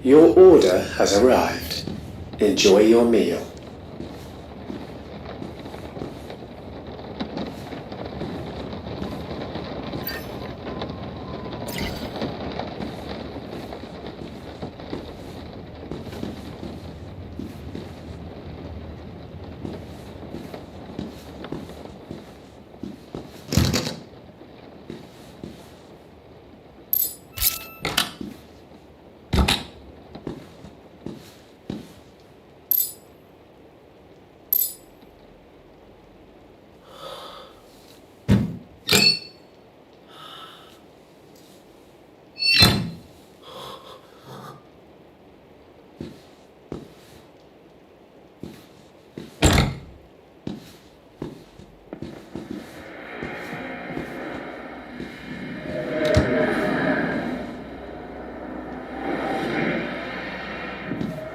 Your order has arrived. Enjoy your meal.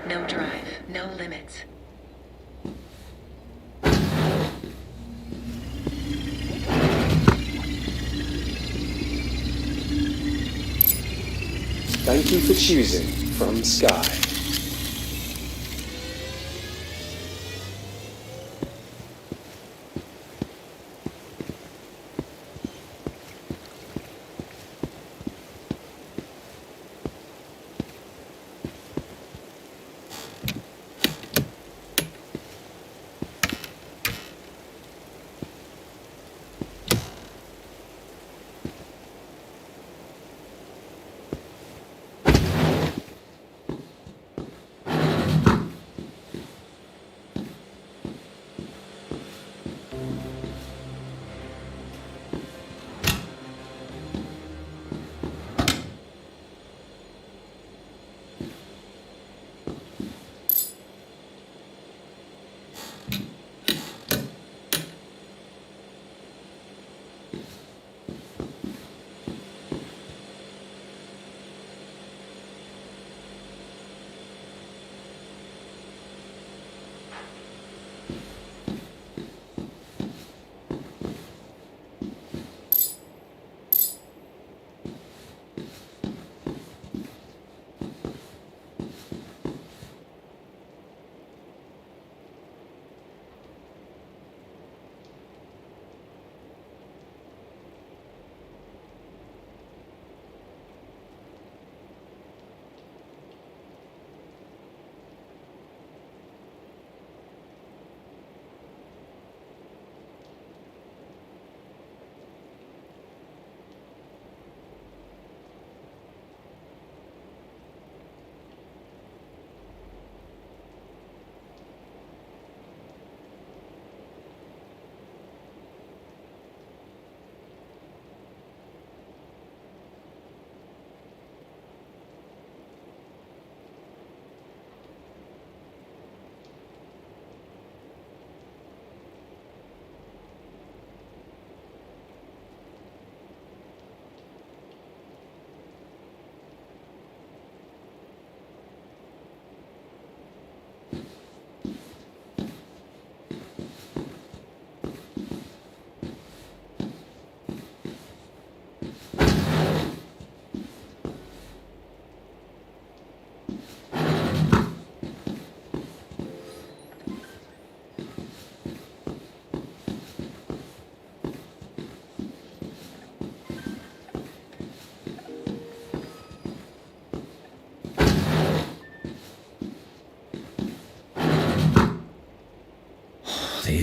No drive, no limits. Thank you for choosing From Sky.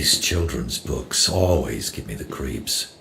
These children's books always give me the creeps.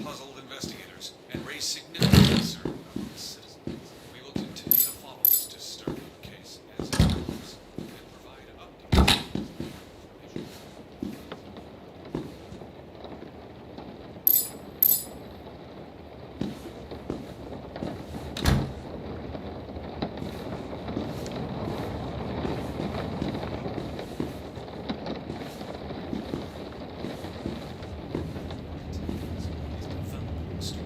Puzzled investigators and raised significant concern among citizens. We will continue to follow this disturbing case as it develops and provide updates as information. Story.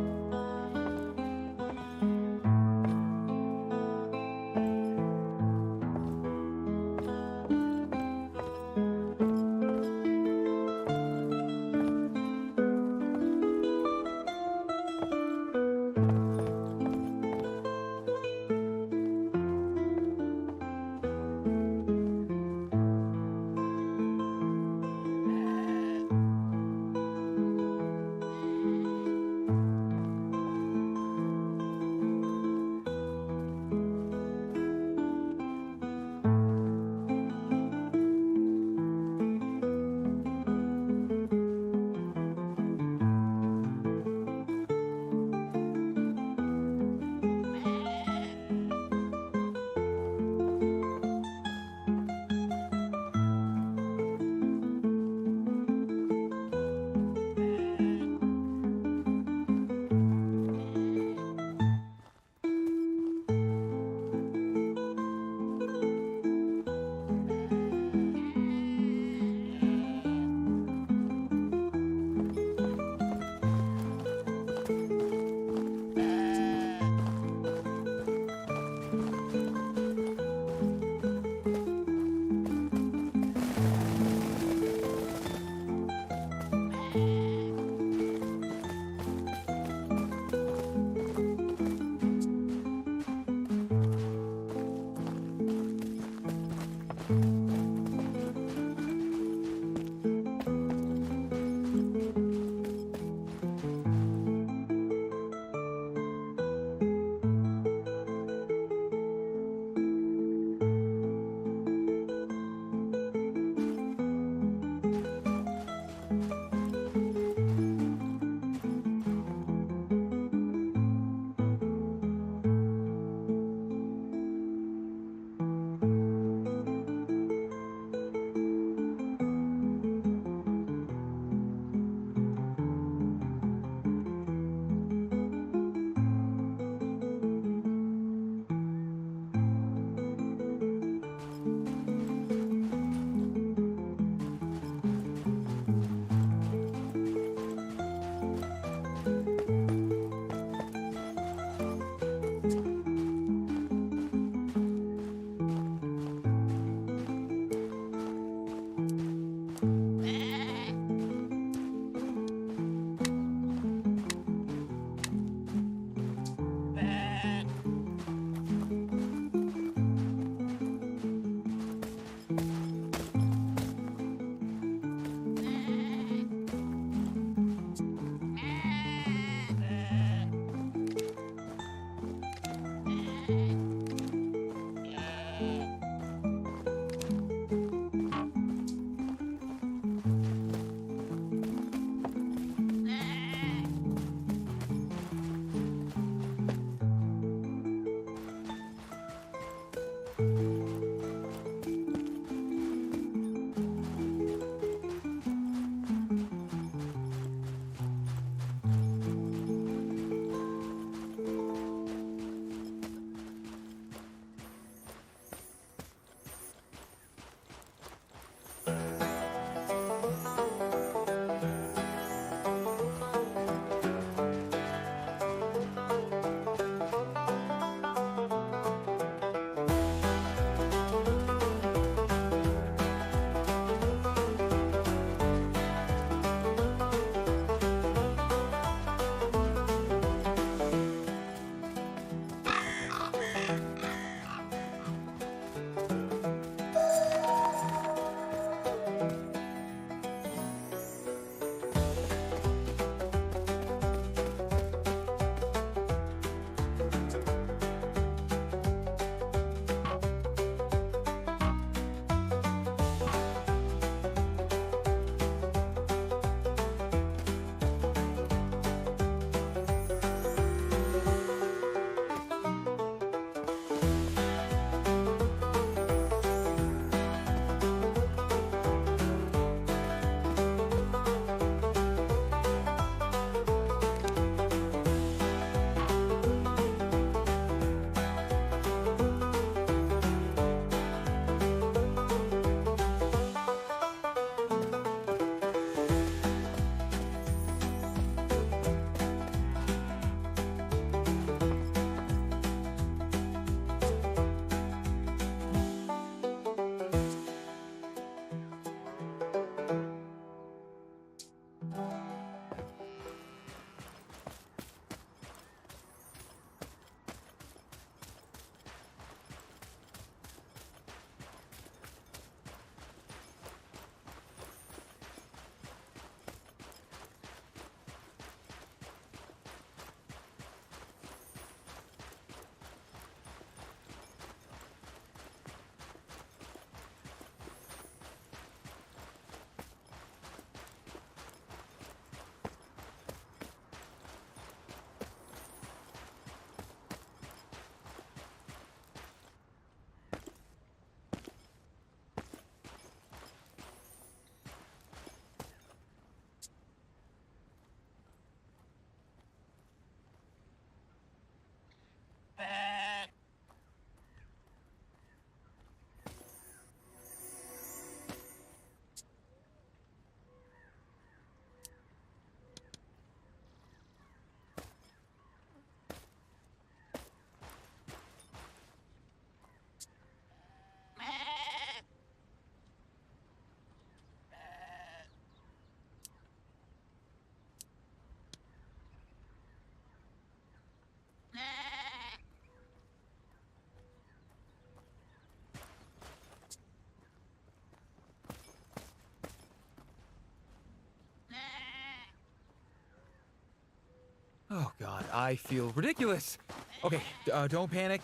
Oh God, I feel ridiculous. Okay, don't panic.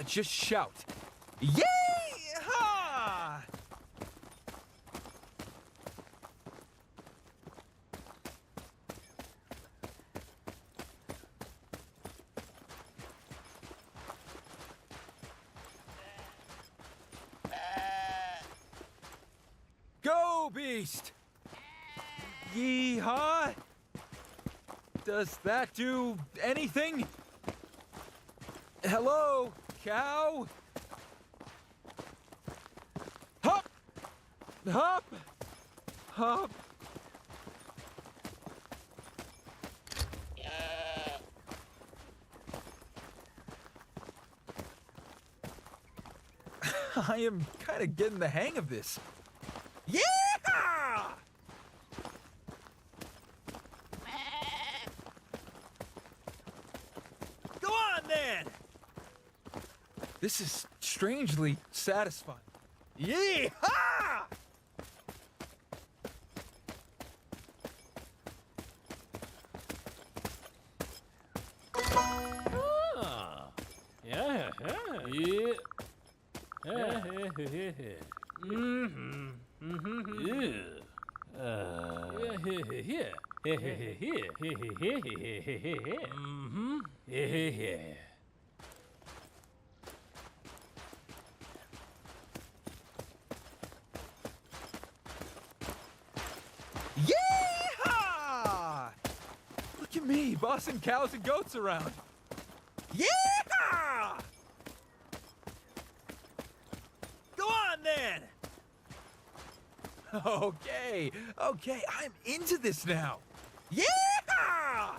Just shout. Yay-ha! Go, beast! Yee-haw! Does that do anything? Hello, cow? Hop! Hop! Hop! I am kind of getting the hang of this. Yeah! Go on then! This is strangely satisfying. Yee-haw! Ah. Yeah. Yeah. Mhm. Yeah. Yeehaw! Look at me, bossing cows and goats around. Yeehaw! Go on then! Okay, I'm into this now. Yeehaw!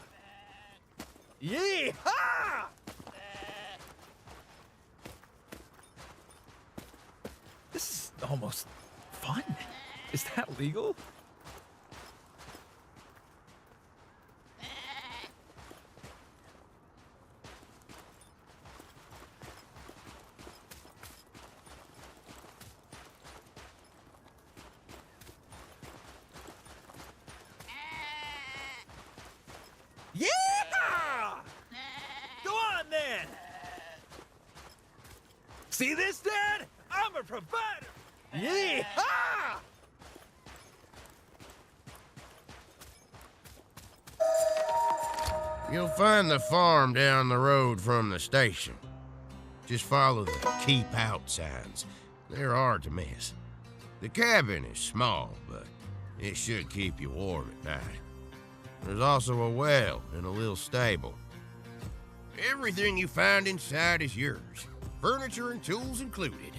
Yeehaw! This is almost fun. Is that legal? Yeah! Go on then! See this, Dad? I'm a provider! Yeehaw! You'll find the farm down the road from the station. Just follow the keep out signs. They're hard to miss. The cabin is small, but it should keep you warm at night. There's also a well and a little stable. Everything you find inside is yours, furniture and tools included.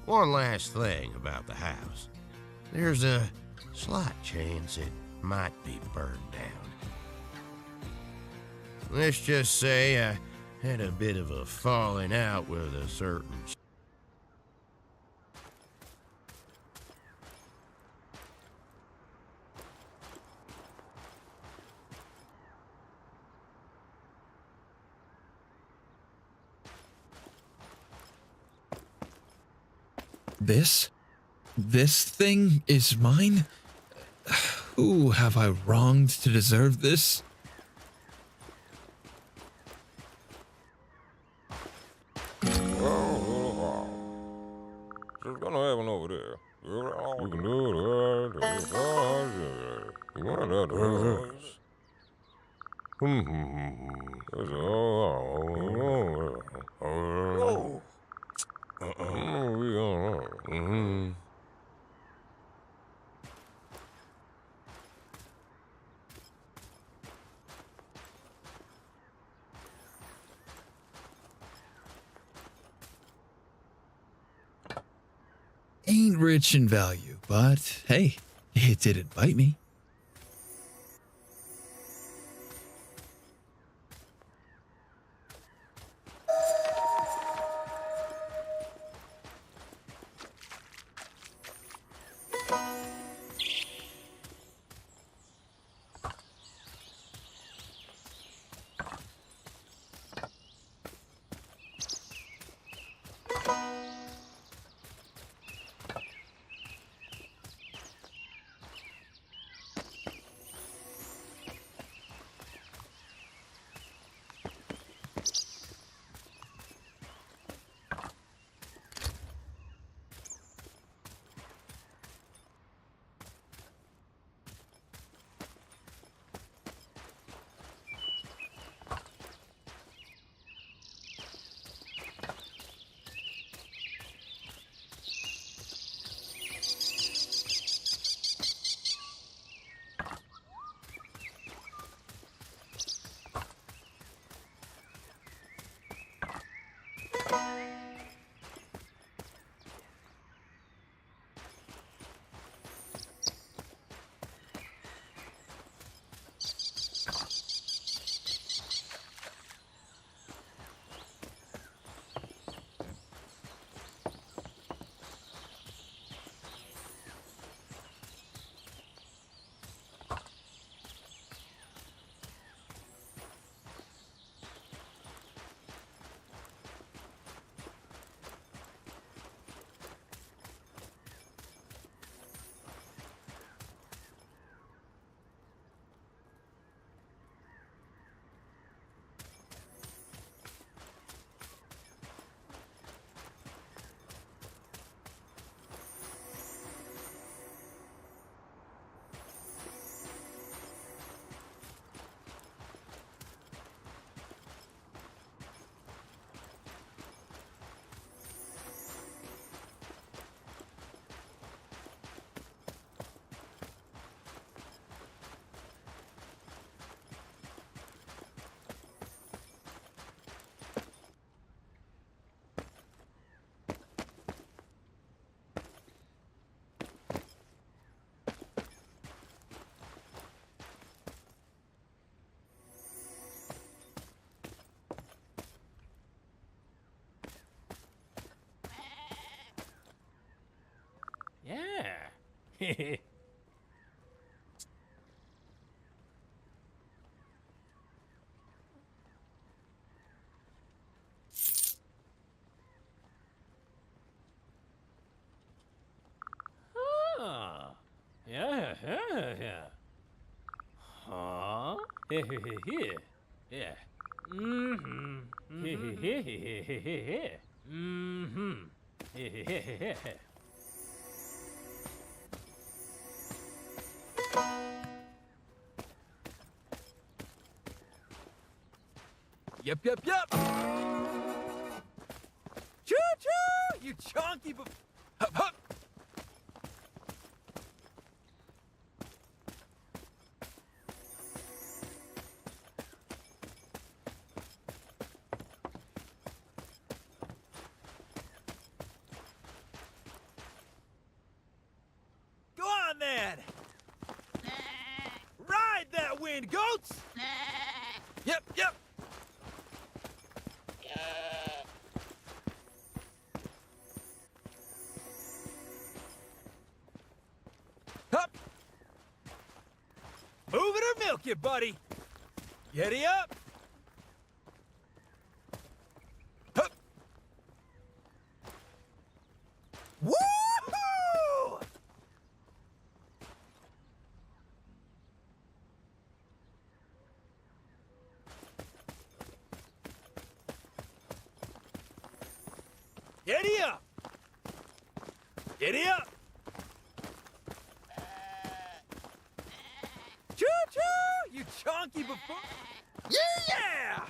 One last thing about the house. There's a slight chance it might be burned down. Let's just say I had a bit of a falling out with a certain... This thing is mine? Who have I wronged to deserve this? Just gonna have one over there. You can do it. Ain't rich in value, but hey, it didn't bite me. Ah. Yeah, yeah, yeah. Huh? Yeah. Mm-hmm. Mm-hmm. Yep, yep, yep! Choo-choo! You chonky Hup, hup! Go on then! Ride that wind, goats! Yep, yep! Hup! Move it or milk it, buddy! Giddy up! Hup! Woohoo! Giddy up! Giddy up! Choo-choo! You chonky buffoon! Yeah!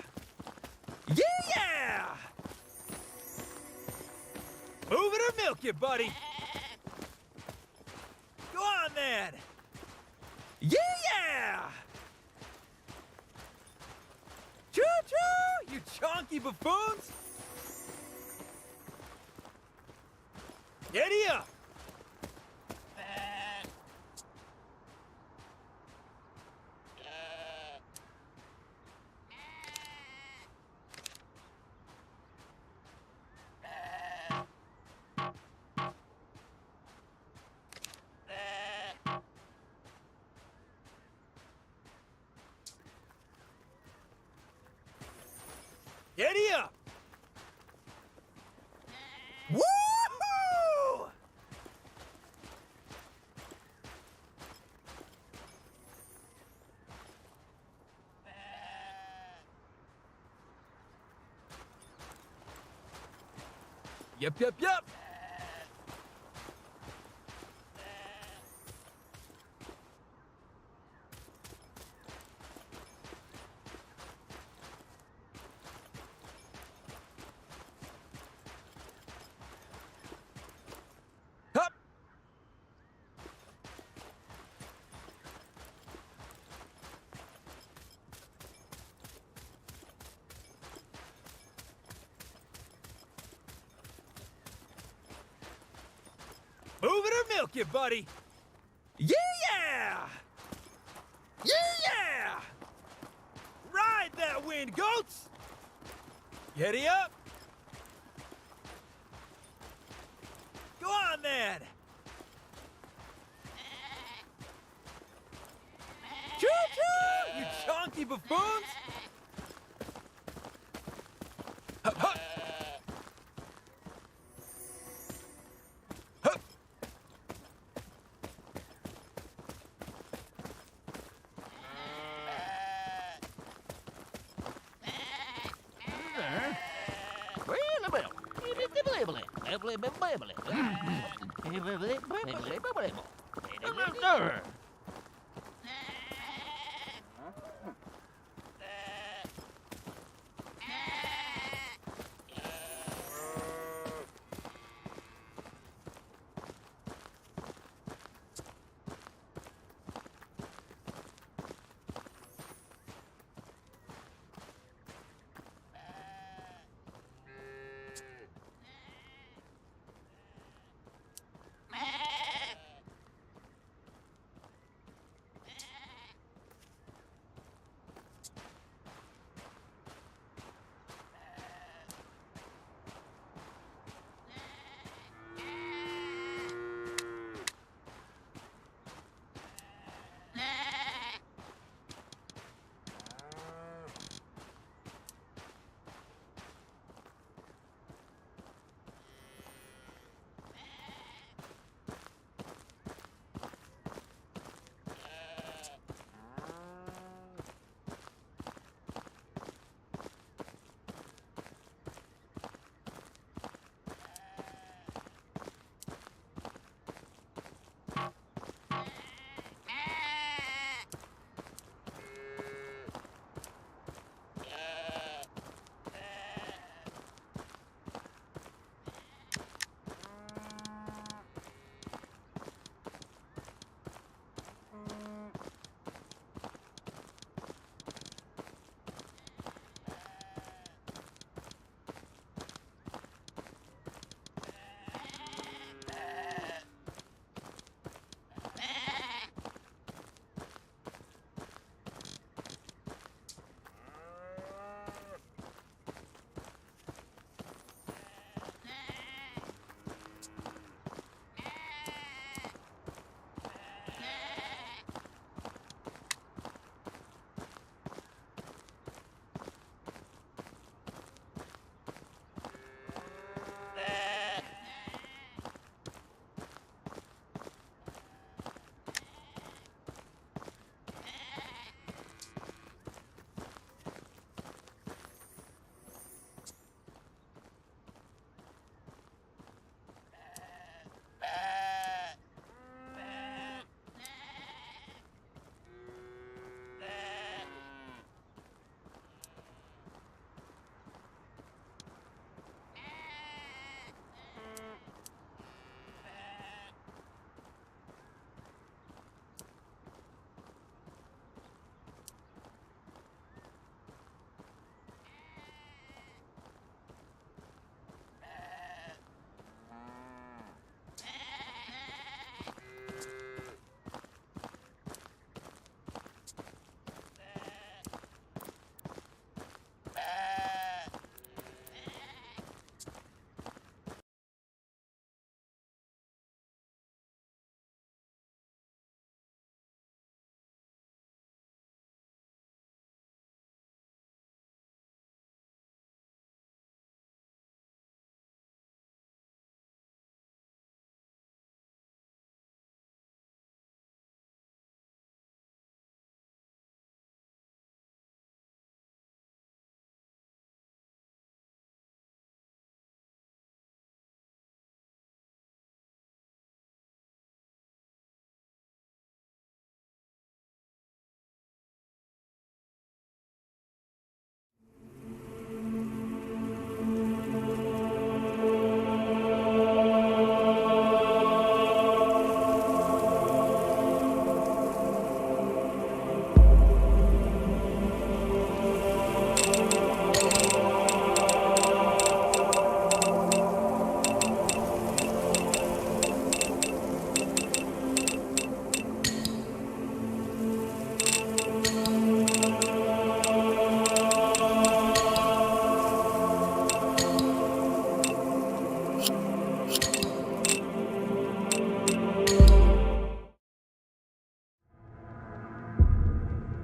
Yeah! Move it or milk it, buddy! Go on then! Yeah! Choo-choo! You chonky buffoons! Giddy up! Giddy up! Woohoo! Yep, yep, yep! Hup! Move it or milk it, buddy! Yeah! Yeah! Ride that wind, goats! Giddy up! Go on then! Choo-choo! You chonky buffoons! Hup, hup! Hup!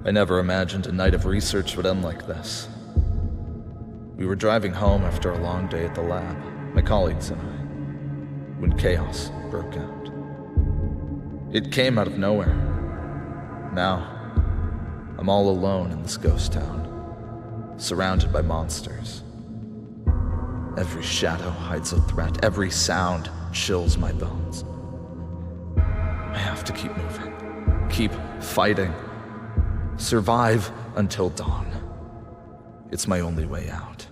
I never imagined a night of research would end like this. We were driving home after a long day at the lab, my colleagues and I, when chaos broke out. It came out of nowhere. Now, I'm all alone in this ghost town, surrounded by monsters. Every shadow hides a threat, every sound chills my bones. I have to keep moving, keep fighting, survive until dawn. It's my only way out.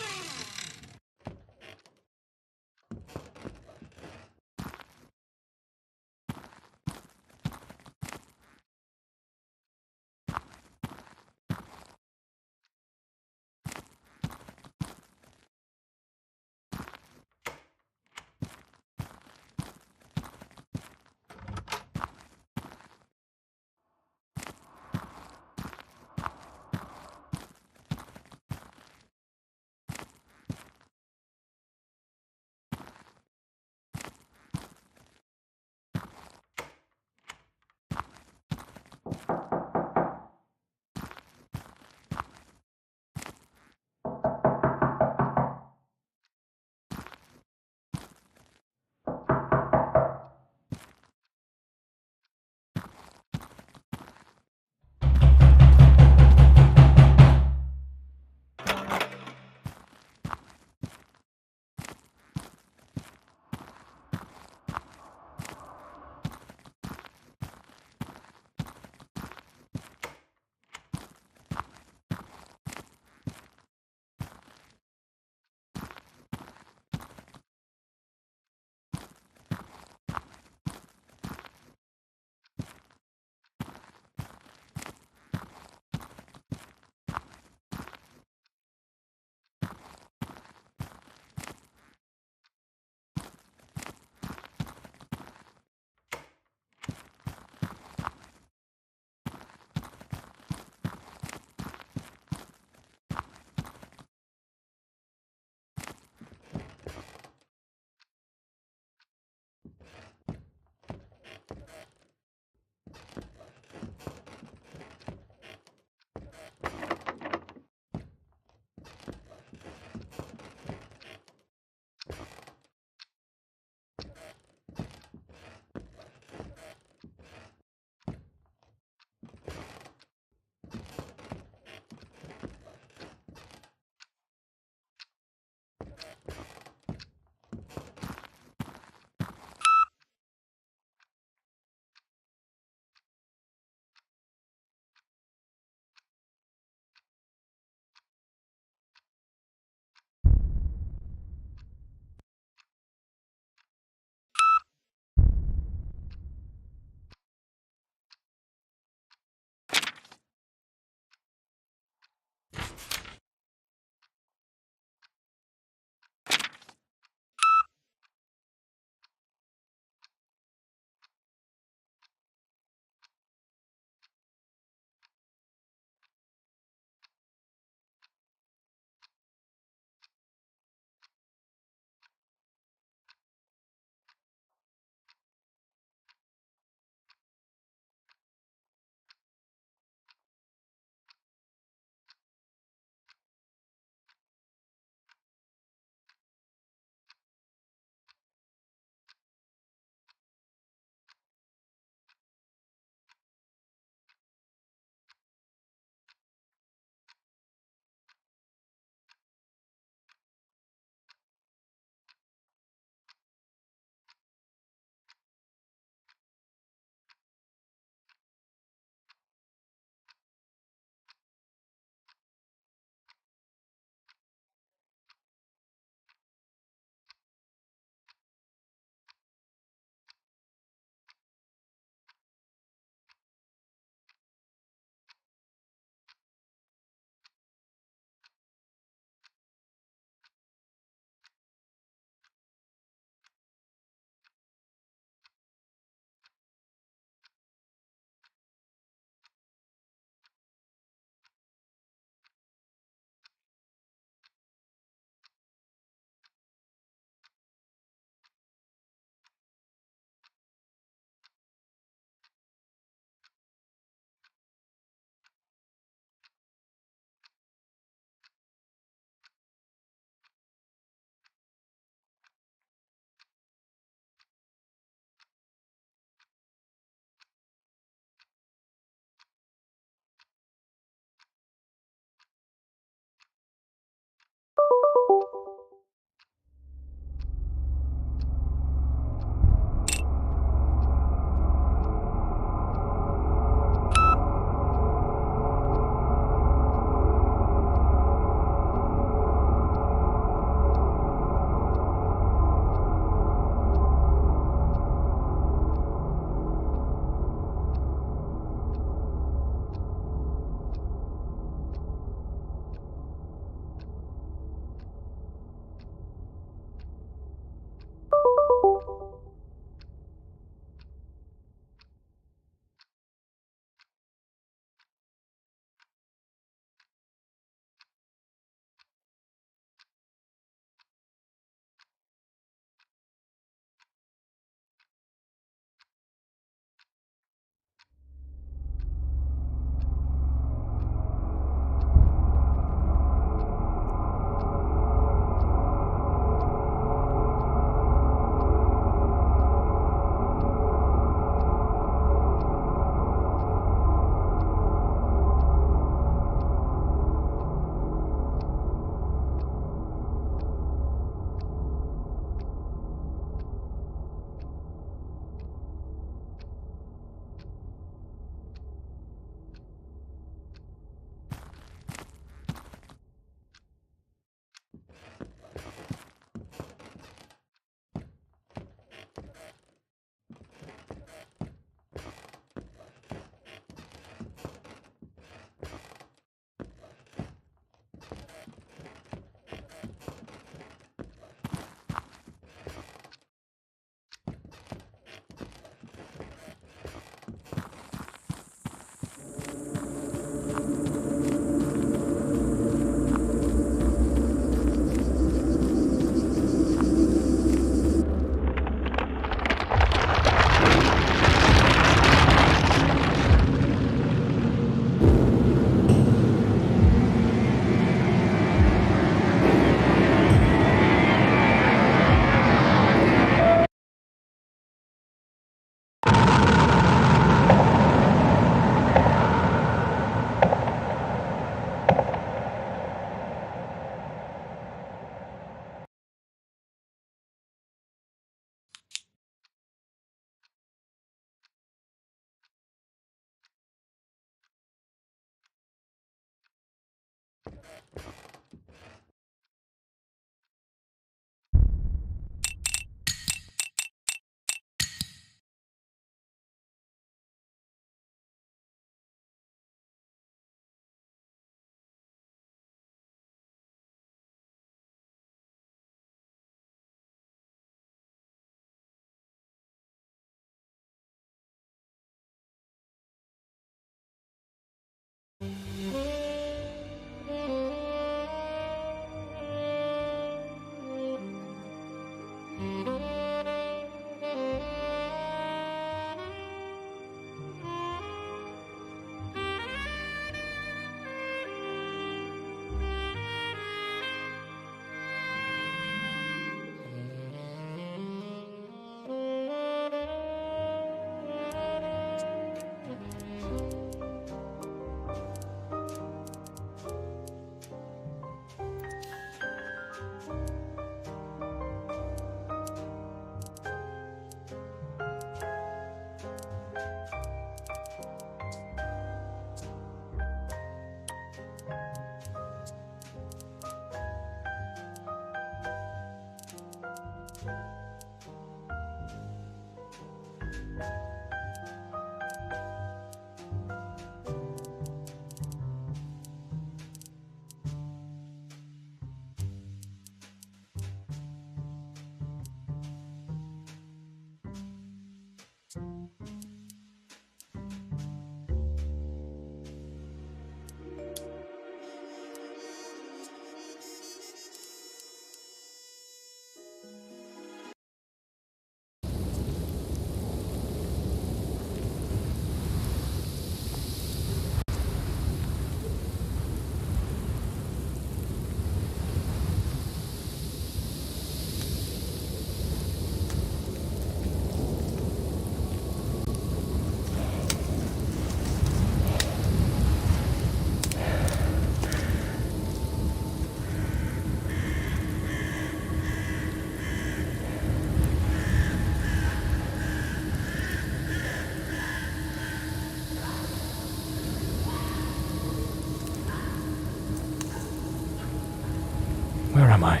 Where am I?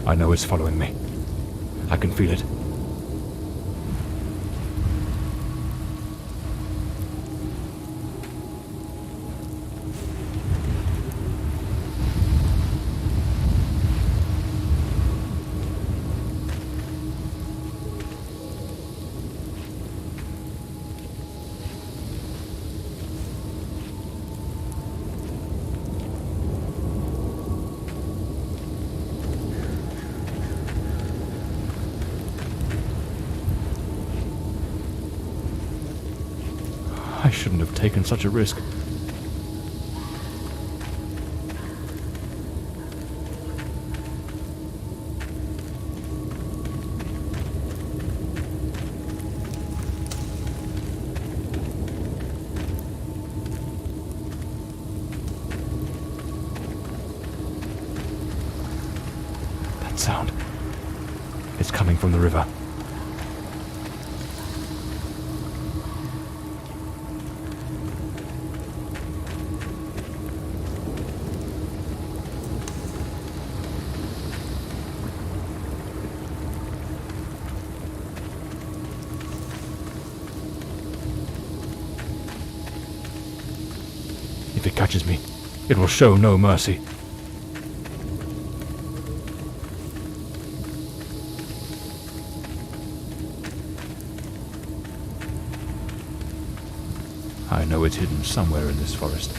I know it's following me. I can feel it. I shouldn't have taken such a risk. That sound. It's coming from the river. If it catches me, it will show no mercy. I know it's hidden somewhere in this forest.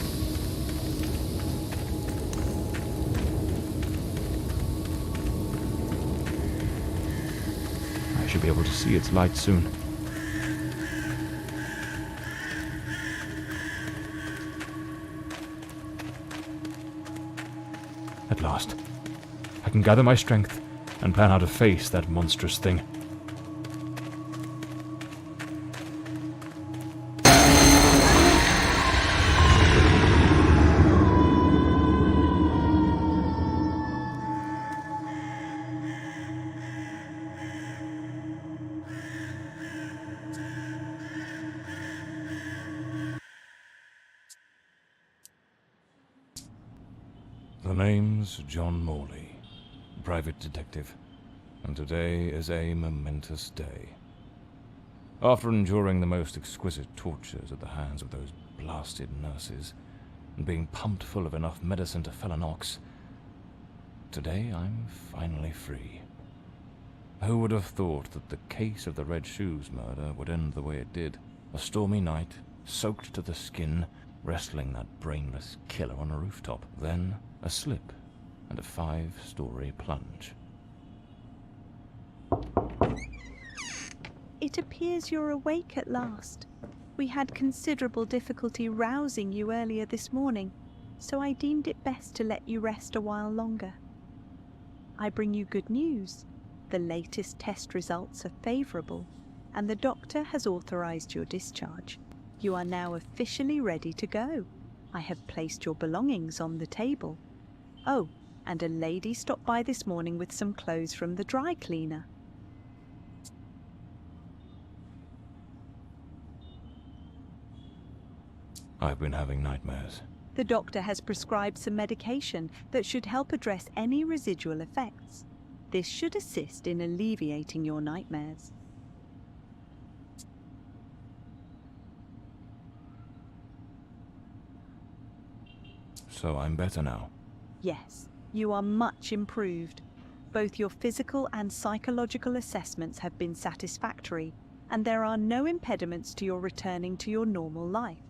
I should be able to see its light soon. At last, I can gather my strength and plan how to face that monstrous thing. The name's John Morley, private detective, and today is a momentous day. After enduring the most exquisite tortures at the hands of those blasted nurses, and being pumped full of enough medicine to fell an ox, today I'm finally free. Who would have thought that the case of the Red Shoes murder would end the way it did? A stormy night, soaked to the skin, wrestling that brainless killer on a rooftop. Then a slip and a 5-story plunge. It appears you're awake at last. We had considerable difficulty rousing you earlier this morning, so I deemed it best to let you rest a while longer. I bring you good news. The latest test results are favourable, and the doctor has authorised your discharge. You are now officially ready to go. I have placed your belongings on the table. Oh, and a lady stopped by this morning with some clothes from the dry cleaner. I've been having nightmares. The doctor has prescribed some medication that should help address any residual effects. This should assist in alleviating your nightmares. So I'm better now? Yes, you are much improved. Both your physical and psychological assessments have been satisfactory, and there are no impediments to your returning to your normal life.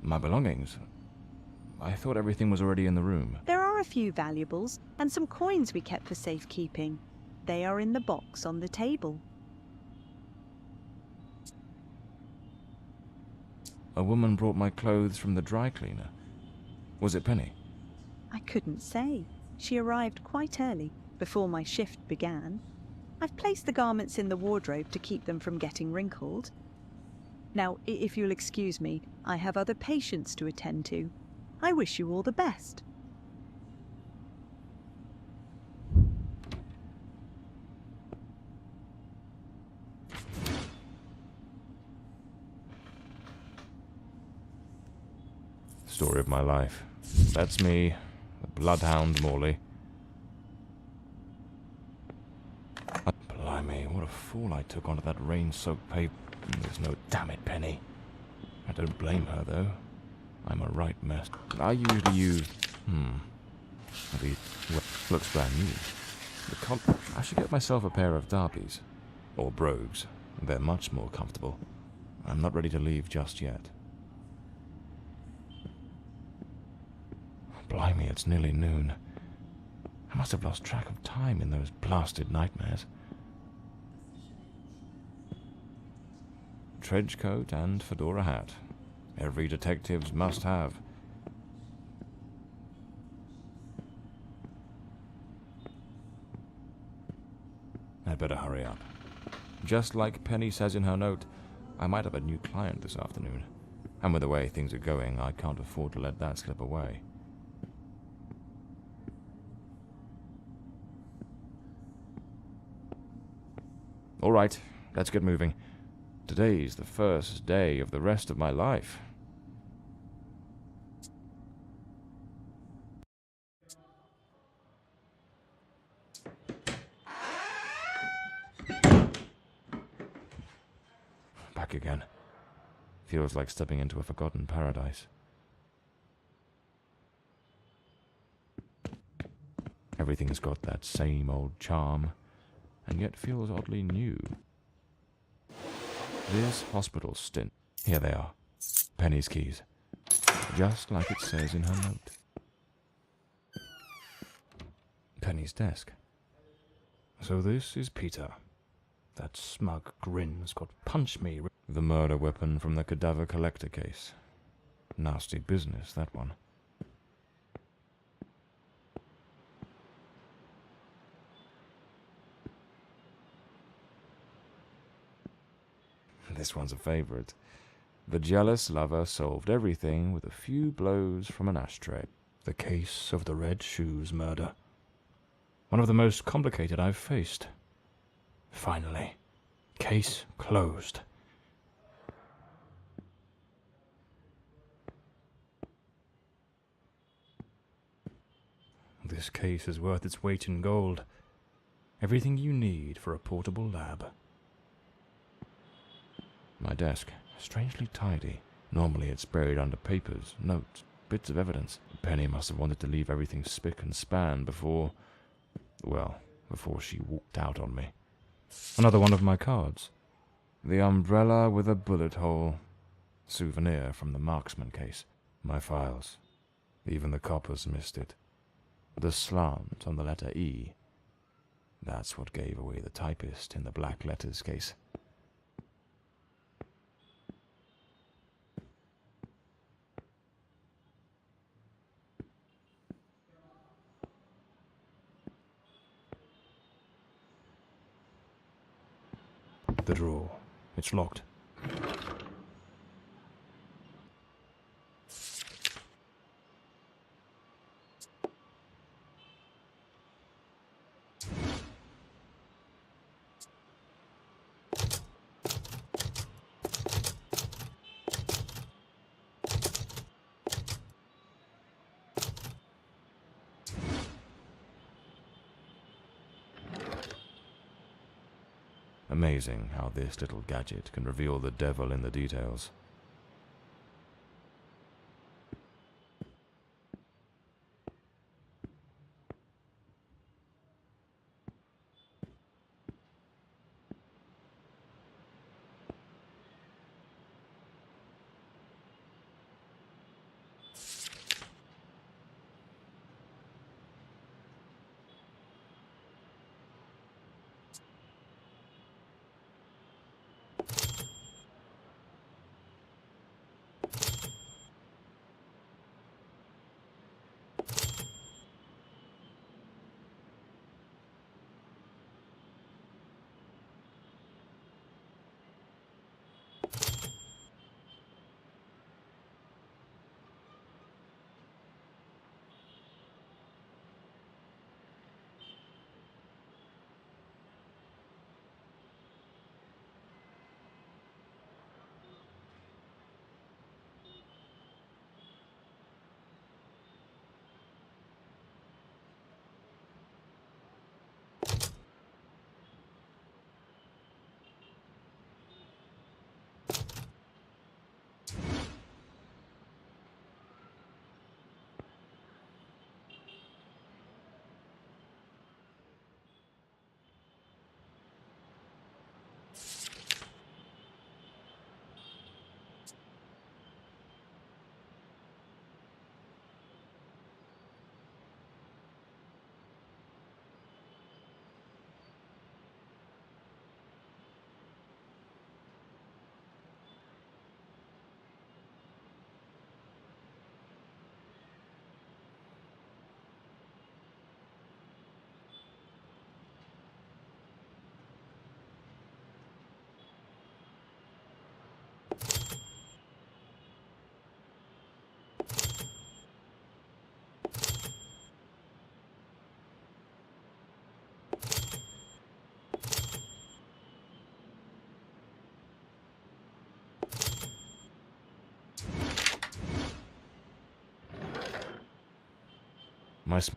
My belongings? I thought everything was already in the room. There are a few valuables and some coins we kept for safekeeping. They are in the box on the table. A woman brought my clothes from the dry cleaner. Was it Penny? I couldn't say. She arrived quite early, before my shift began. I've placed the garments in the wardrobe to keep them from getting wrinkled. Now, if you'll excuse me, I have other patients to attend to. I wish you all the best. Story of my life. That's me, the bloodhound Morley. Blimey, what a fool I took onto that rain-soaked pavement. There's no damn it, Penny. I don't blame her, though. I'm a right mess. I usually use... Well, looks brand new. I should get myself a pair of derbies. Or brogues. They're much more comfortable. I'm not ready to leave just yet. Blimey, it's nearly noon. I must have lost track of time in those blasted nightmares. Trench coat and fedora hat. Every detective's must have. I'd better hurry up. Just like Penny says in her note, I might have a new client this afternoon. And with the way things are going, I can't afford to let that slip away. All right, let's get moving. Today's the first day of the rest of my life. Back again. Feels like stepping into a forgotten paradise. Everything's got that same old charm, and yet feels oddly new. This hospital stint. Here they are. Penny's keys. Just like it says in her note. Penny's desk. So this is Peter. That smug grin's got punch me. The murder weapon from the cadaver collector case. Nasty business, that one. This one's a favorite. The jealous lover solved everything with a few blows from an ashtray. The case of the Red Shoes murder. One of the most complicated I've faced. Finally. Case closed. This case is worth its weight in gold. Everything you need for a portable lab. My desk, strangely tidy. Normally it's buried under papers, notes, bits of evidence. Penny must have wanted to leave everything spick and span before she walked out on me. Another one of my cards. The umbrella with a bullet hole. Souvenir from the marksman case. My files. Even the coppers missed it. The slant on the letter E. That's what gave away the typist in the black letters case. The drawer. It's locked. Amazing how this little gadget can reveal the devil in the details.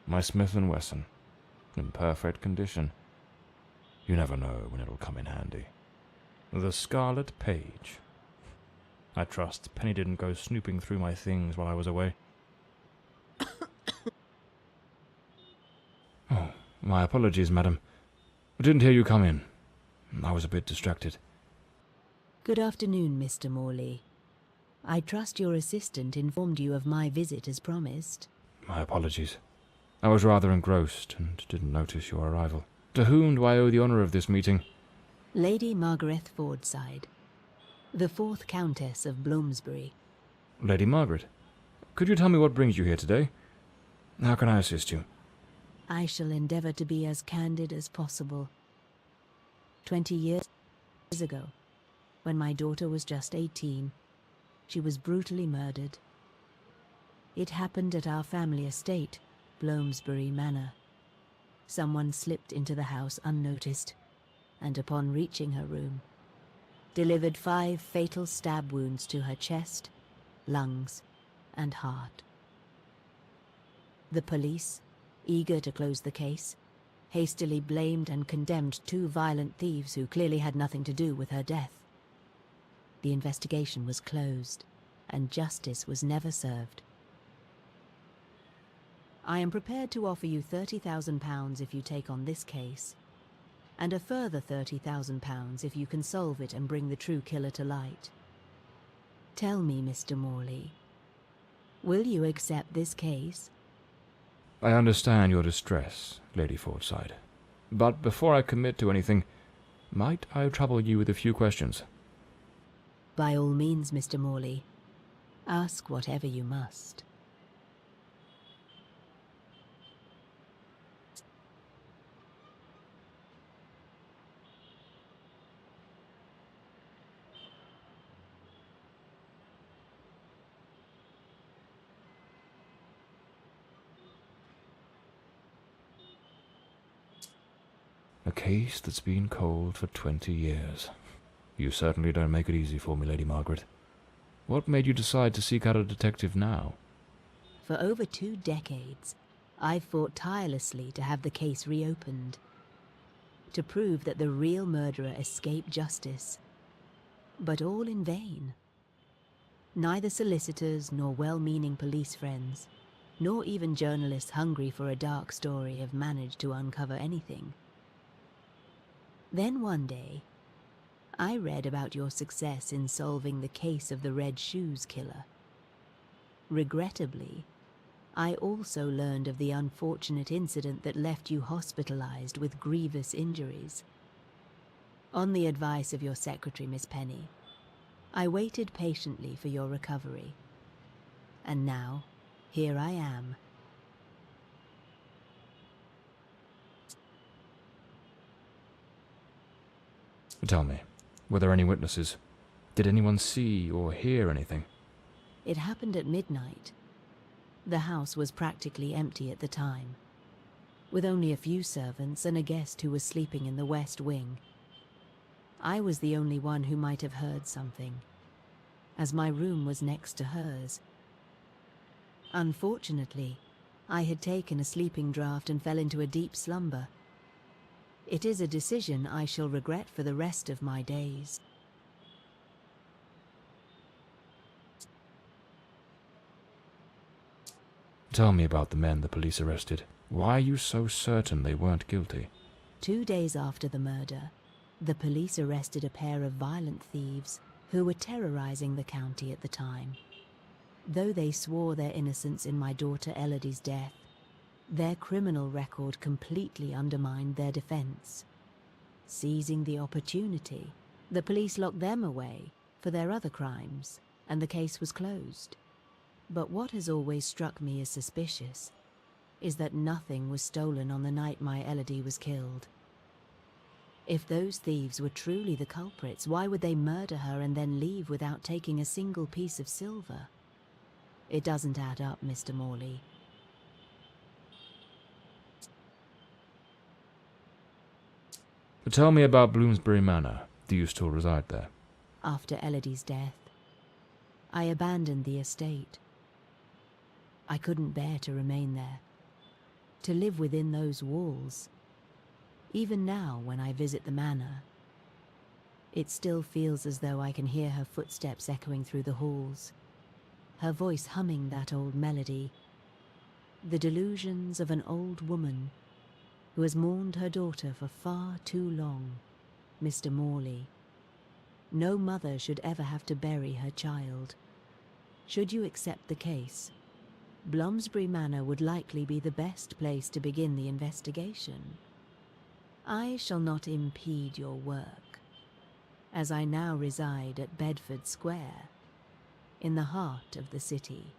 My Smith & Wesson. In perfect condition. You never know when it'll come in handy. The Scarlet Page. I trust Penny didn't go snooping through my things while I was away. Oh, my apologies, madam. I didn't hear you come in. I was a bit distracted. Good afternoon, Mr. Morley. I trust your assistant informed you of my visit as promised. My apologies. I was rather engrossed and didn't notice your arrival. To whom do I owe the honour of this meeting? Lady Margaret Fordside, the 4th Countess of Bloomsbury. Lady Margaret, could you tell me what brings you here today? How can I assist you? I shall endeavour to be as candid as possible. 20 years ago, when my daughter was just 18, she was brutally murdered. It happened at our family estate, Bloomsbury Manor. Someone slipped into the house unnoticed, and upon reaching her room, delivered 5 fatal stab wounds to her chest, lungs, and heart. The police, eager to close the case, hastily blamed and condemned 2 violent thieves who clearly had nothing to do with her death. The investigation was closed, and justice was never served. I am prepared to offer you £30,000 if you take on this case, and a further £30,000 if you can solve it and bring the true killer to light. Tell me, Mr. Morley, will you accept this case? I understand your distress, Lady Fordside. But before I commit to anything, might I trouble you with a few questions? By all means, Mr. Morley. Ask whatever you must. A case that's been cold for 20 years. You certainly don't make it easy for me, Lady Margaret. What made you decide to seek out a detective now? For over 2 decades, I've fought tirelessly to have the case reopened, to prove that the real murderer escaped justice. But all in vain. Neither solicitors nor well-meaning police friends, nor even journalists hungry for a dark story have managed to uncover anything. Then one day, I read about your success in solving the case of the Red Shoes killer. Regrettably, I also learned of the unfortunate incident that left you hospitalized with grievous injuries. On the advice of your secretary, Miss Penny, I waited patiently for your recovery. And now, here I am. Tell me, were there any witnesses? Did anyone see or hear anything? It happened at midnight. The house was practically empty at the time, with only a few servants and a guest who was sleeping in the west wing. I was the only one who might have heard something, as my room was next to hers. Unfortunately, I had taken a sleeping draught and fell into a deep slumber. It is a decision I shall regret for the rest of my days. Tell me about the men the police arrested. Why are you so certain they weren't guilty? 2 days after the murder, the police arrested a pair of violent thieves who were terrorizing the county at the time. Though they swore their innocence in my daughter Elodie's death, their criminal record completely undermined their defense. Seizing the opportunity, the police locked them away for their other crimes, and the case was closed. But what has always struck me as suspicious is that nothing was stolen on the night my Elodie was killed. If those thieves were truly the culprits, why would they murder her and then leave without taking a single piece of silver? It doesn't add up, Mr. Morley. Tell me about Bloomsbury Manor. Do you still reside there? After Elodie's death, I abandoned the estate. I couldn't bear to remain there. to live within those walls. Even now, when I visit the manor, it still feels as though I can hear her footsteps echoing through the halls, her voice humming that old melody, the delusions of an old woman who has mourned her daughter for far too long, Mr. Morley. No mother should ever have to bury her child. Should you accept the case, Bloomsbury Manor would likely be the best place to begin the investigation. I shall not impede your work, as I now reside at Bedford Square, in the heart of the city.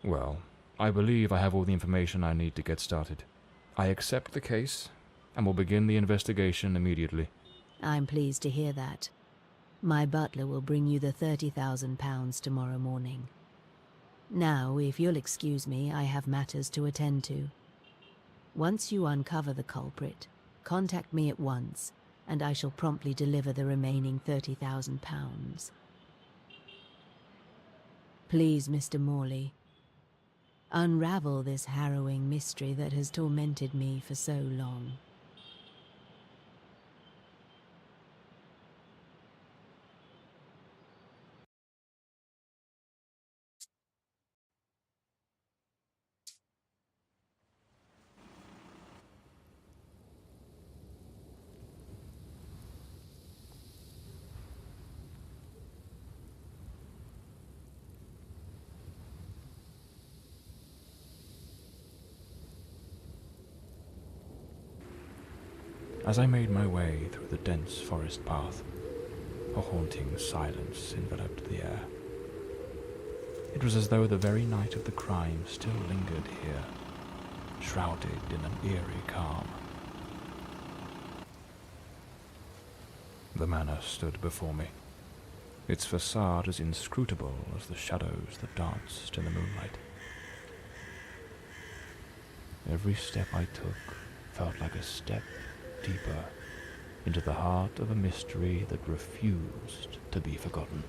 Well, I believe I have all the information I need to get started. I accept the case, and will begin the investigation immediately. I'm pleased to hear that. My butler will bring you the £30,000 tomorrow morning. Now, if you'll excuse me, I have matters to attend to. Once you uncover the culprit, contact me at once, and I shall promptly deliver the remaining £30,000. Please, Mr. Morley, unravel this harrowing mystery that has tormented me for so long. As I made my way through the dense forest path, a haunting silence enveloped the air. It was as though the very night of the crime still lingered here, shrouded in an eerie calm. The manor stood before me, its facade as inscrutable as the shadows that danced in the moonlight. Every step I took felt like a step deeper into the heart of a mystery that refused to be forgotten.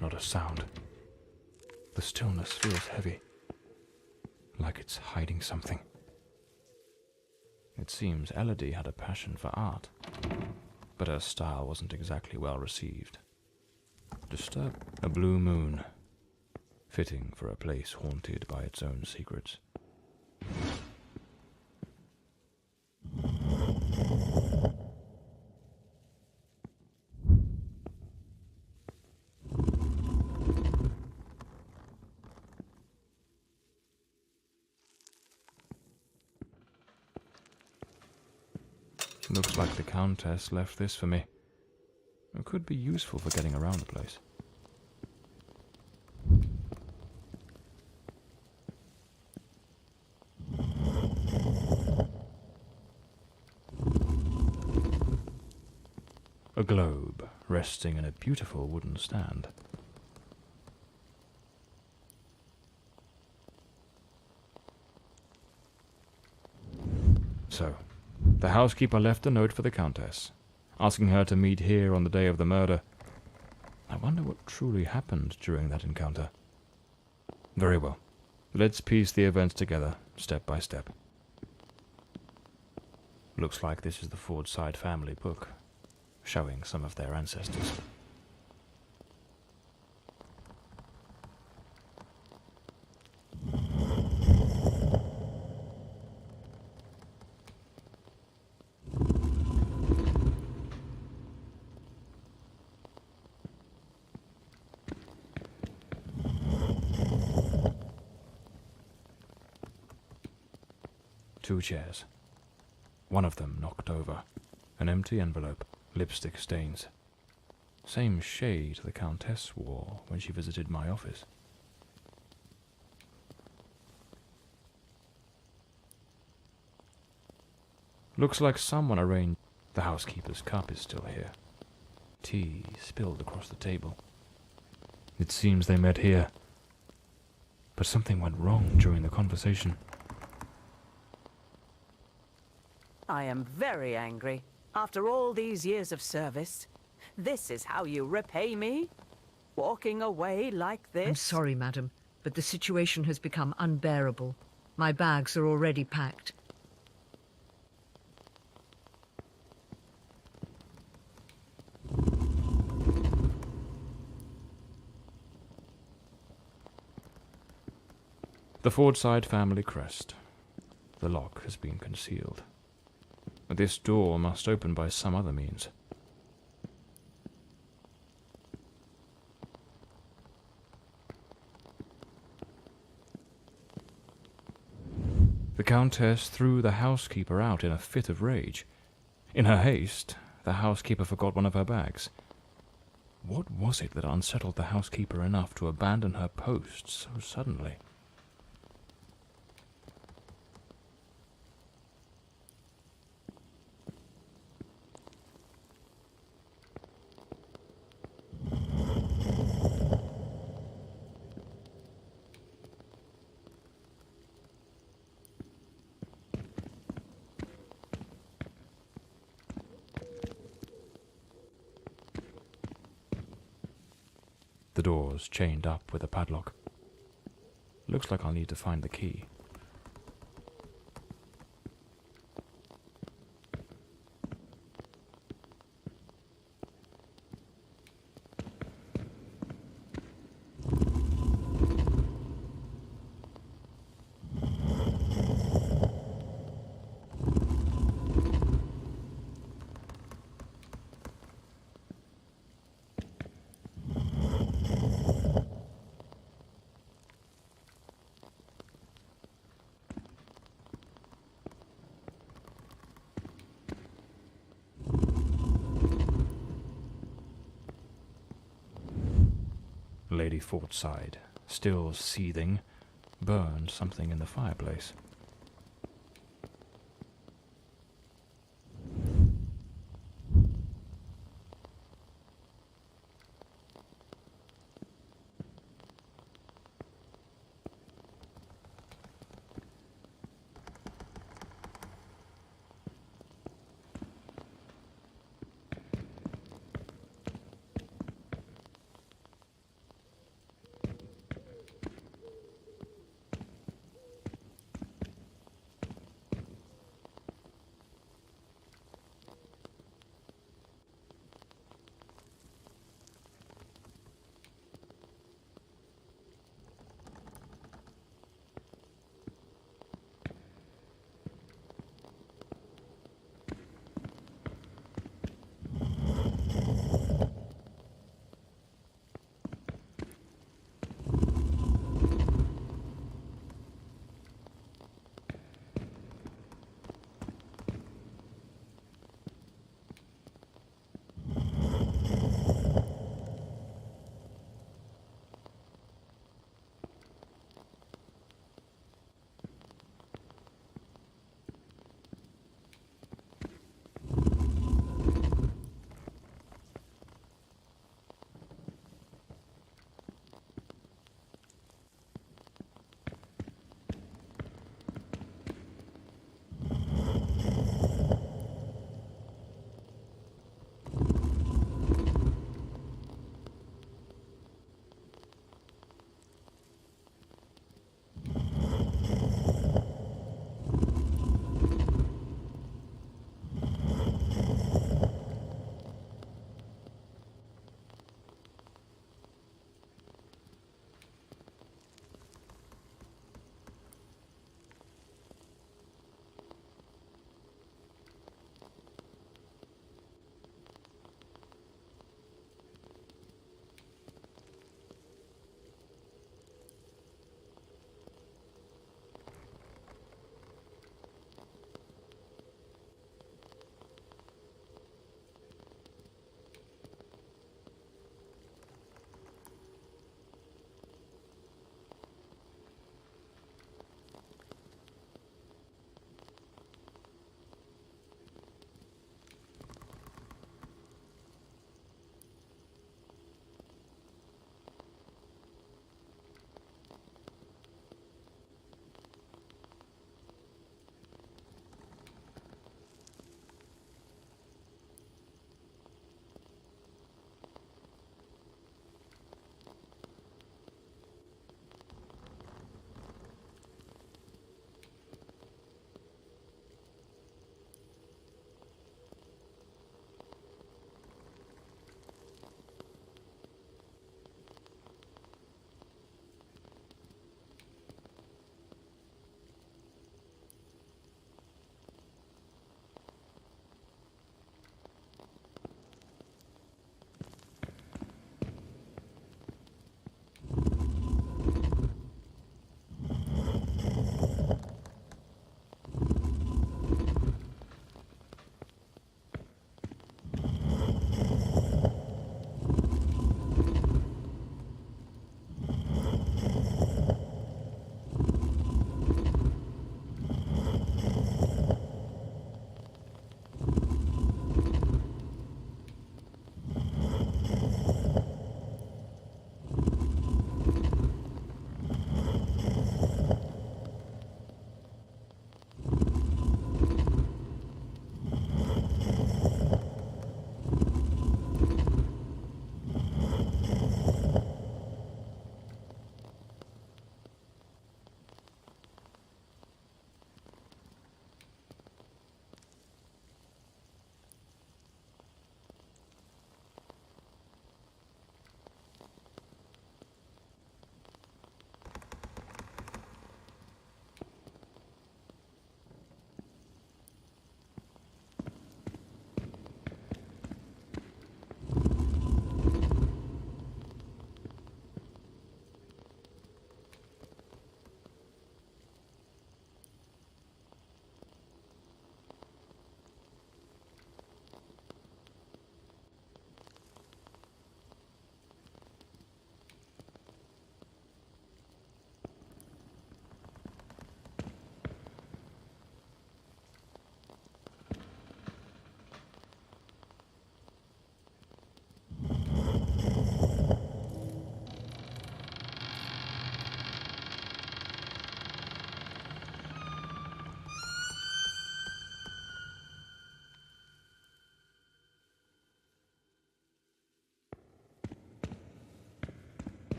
Not a sound. The stillness feels heavy, like it's hiding something. It seems A.I.L.A had a passion for art, but her style wasn't exactly well received. Disturbed. A blue moon, fitting for a place haunted by its own secrets. Looks like the Countess left this for me. It could be useful for getting around the place. A globe resting in a beautiful wooden stand. So, the housekeeper left a note for the Countess, asking her to meet here on the day of the murder. I wonder what truly happened during that encounter. Very well. Let's piece the events together, step by step. Looks like this is the Fordside family book, showing some of their ancestors. Two chairs. One of them knocked over. An empty envelope. Lipstick stains. Same shade the Countess wore when she visited my office. Looks like someone arranged. The housekeeper's cup is still here. Tea spilled across the table. It seems they met here. But something went wrong during the conversation. I am very angry. After all these years of service, this is how you repay me? Walking away like this? I'm sorry, madam, but the situation has become unbearable. My bags are already packed. The Fordside family crest. The lock has been concealed. This door must open by some other means. The Countess threw the housekeeper out in a fit of rage. In her haste, the housekeeper forgot one of her bags. What was it that unsettled the housekeeper enough to abandon her post so suddenly? The door's chained up with a padlock. Looks like I'll need to find the key. Lady Fordside, still seething, burned something in the fireplace.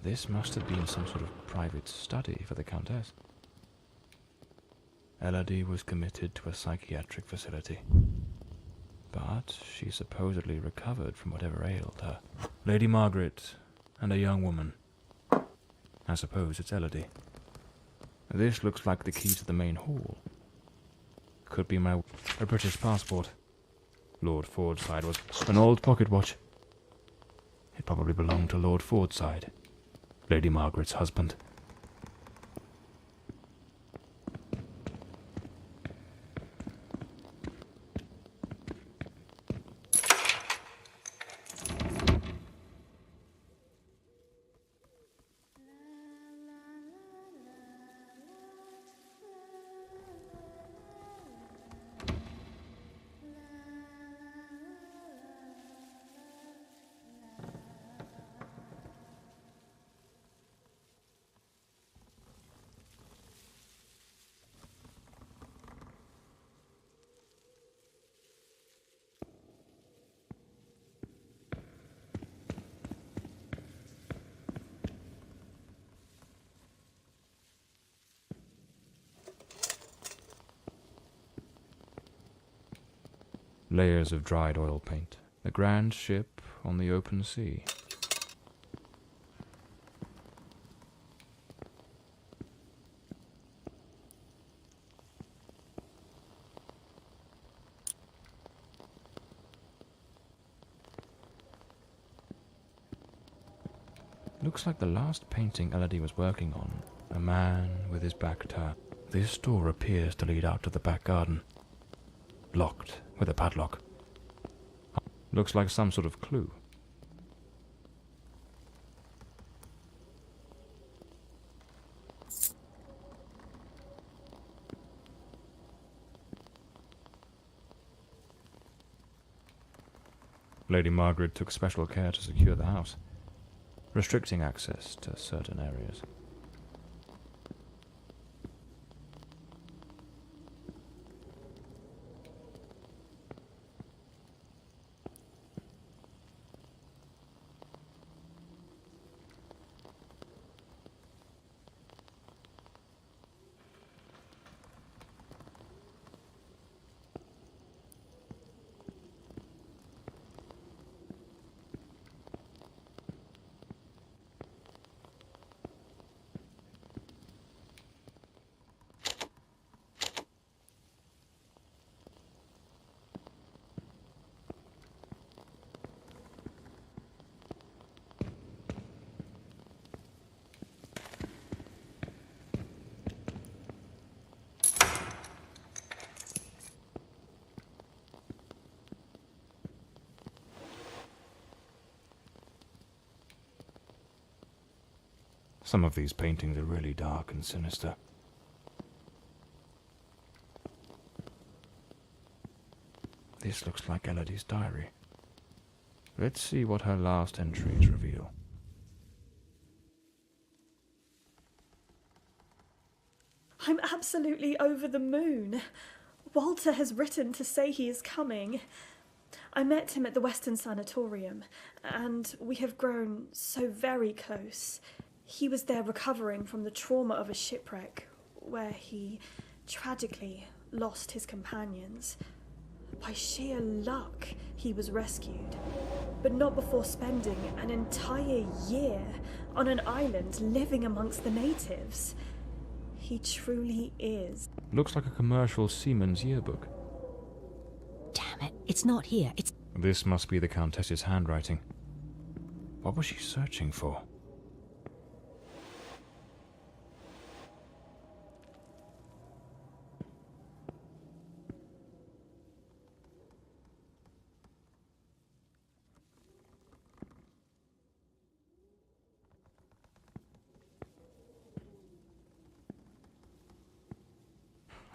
This must have been some sort of private study for the Countess. A.I.L.A was committed to a psychiatric facility, but she supposedly recovered from whatever ailed her. Lady Margaret and a young woman. I suppose it's A.I.L.A. This looks like the key to the main hall. Could be a British passport. Lord Fordside was an old pocket watch. It probably belonged to Lord Fordside, Lady Margaret's husband. Layers of dried oil paint. A grand ship on the open sea. Looks like the last painting A.I.L.A was working on. A man with his back turned. This door appears to lead out to the back garden. Locked with a padlock. Looks like some sort of clue. Lady Margaret took special care to secure the house, restricting access to certain areas. Some of these paintings are really dark and sinister. This looks like A.I.L.A.'s diary. Let's see what her last entries reveal. I'm absolutely over the moon. Walter has written to say he is coming. I met him at the Western Sanatorium, and we have grown so very close. He was there recovering from the trauma of a shipwreck, where he tragically lost his companions. By sheer luck, he was rescued, but not before spending an entire year on an island living amongst the natives. He truly is. Looks like a commercial seaman's yearbook. Damn it, it's not here, it's... This must be the Countess's handwriting. What was she searching for?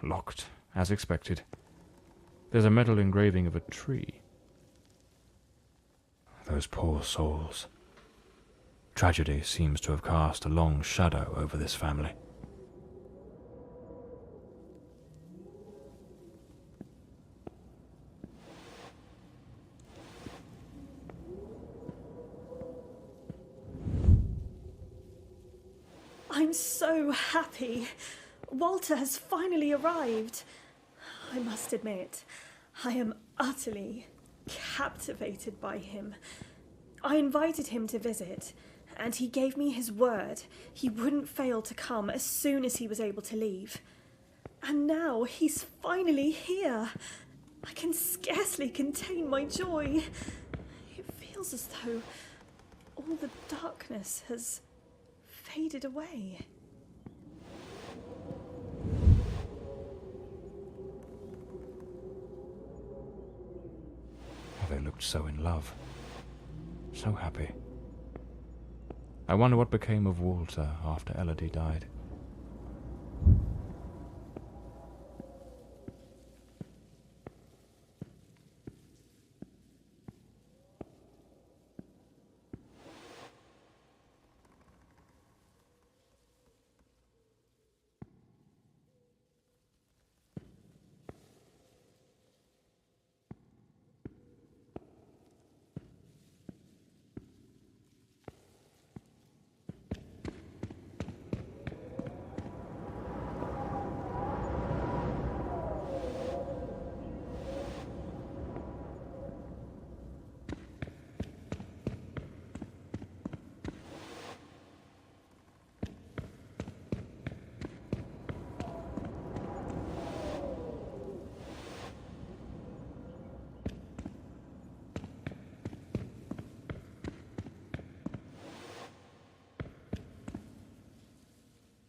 Locked, as expected. There's a metal engraving of a tree. Those poor souls. Tragedy seems to have cast a long shadow over this family. I'm so happy. Walter has finally arrived. I must admit, I am utterly captivated by him. I invited him to visit, and he gave me his word he wouldn't fail to come as soon as he was able to leave. And now he's finally here. I can scarcely contain my joy. It feels as though all the darkness has faded away. They looked so in love. So happy. I wonder what became of Walter after Elodie died.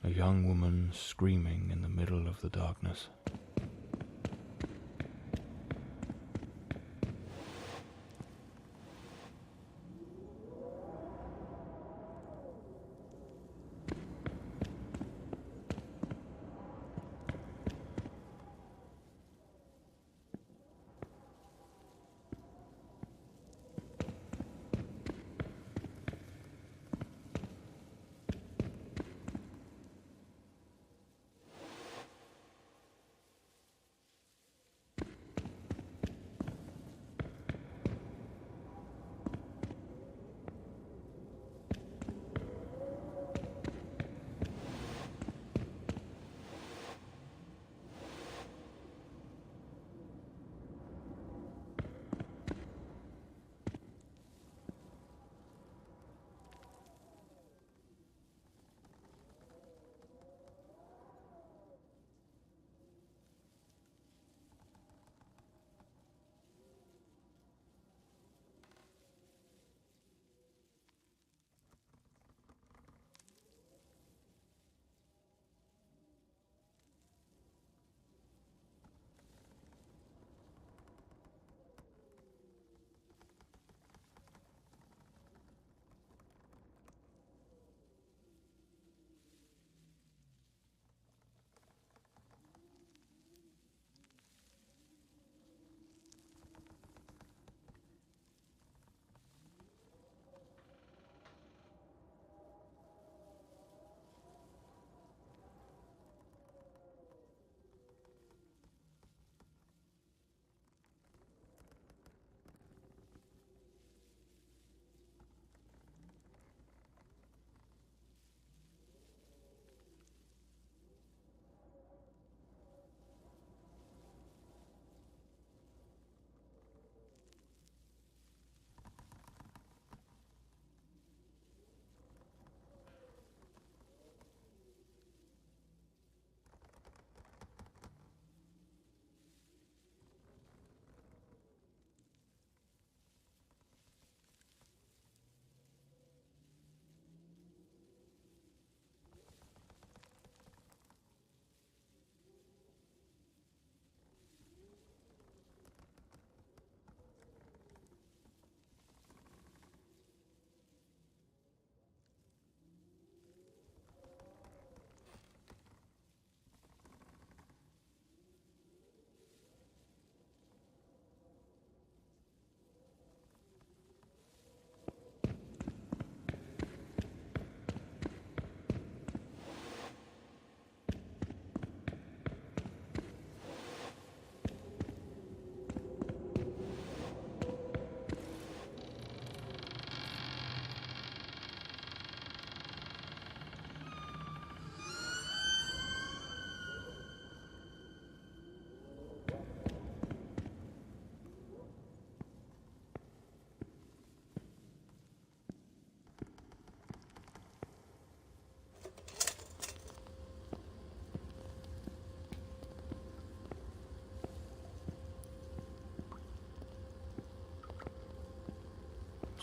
A young woman screaming in the middle of the darkness.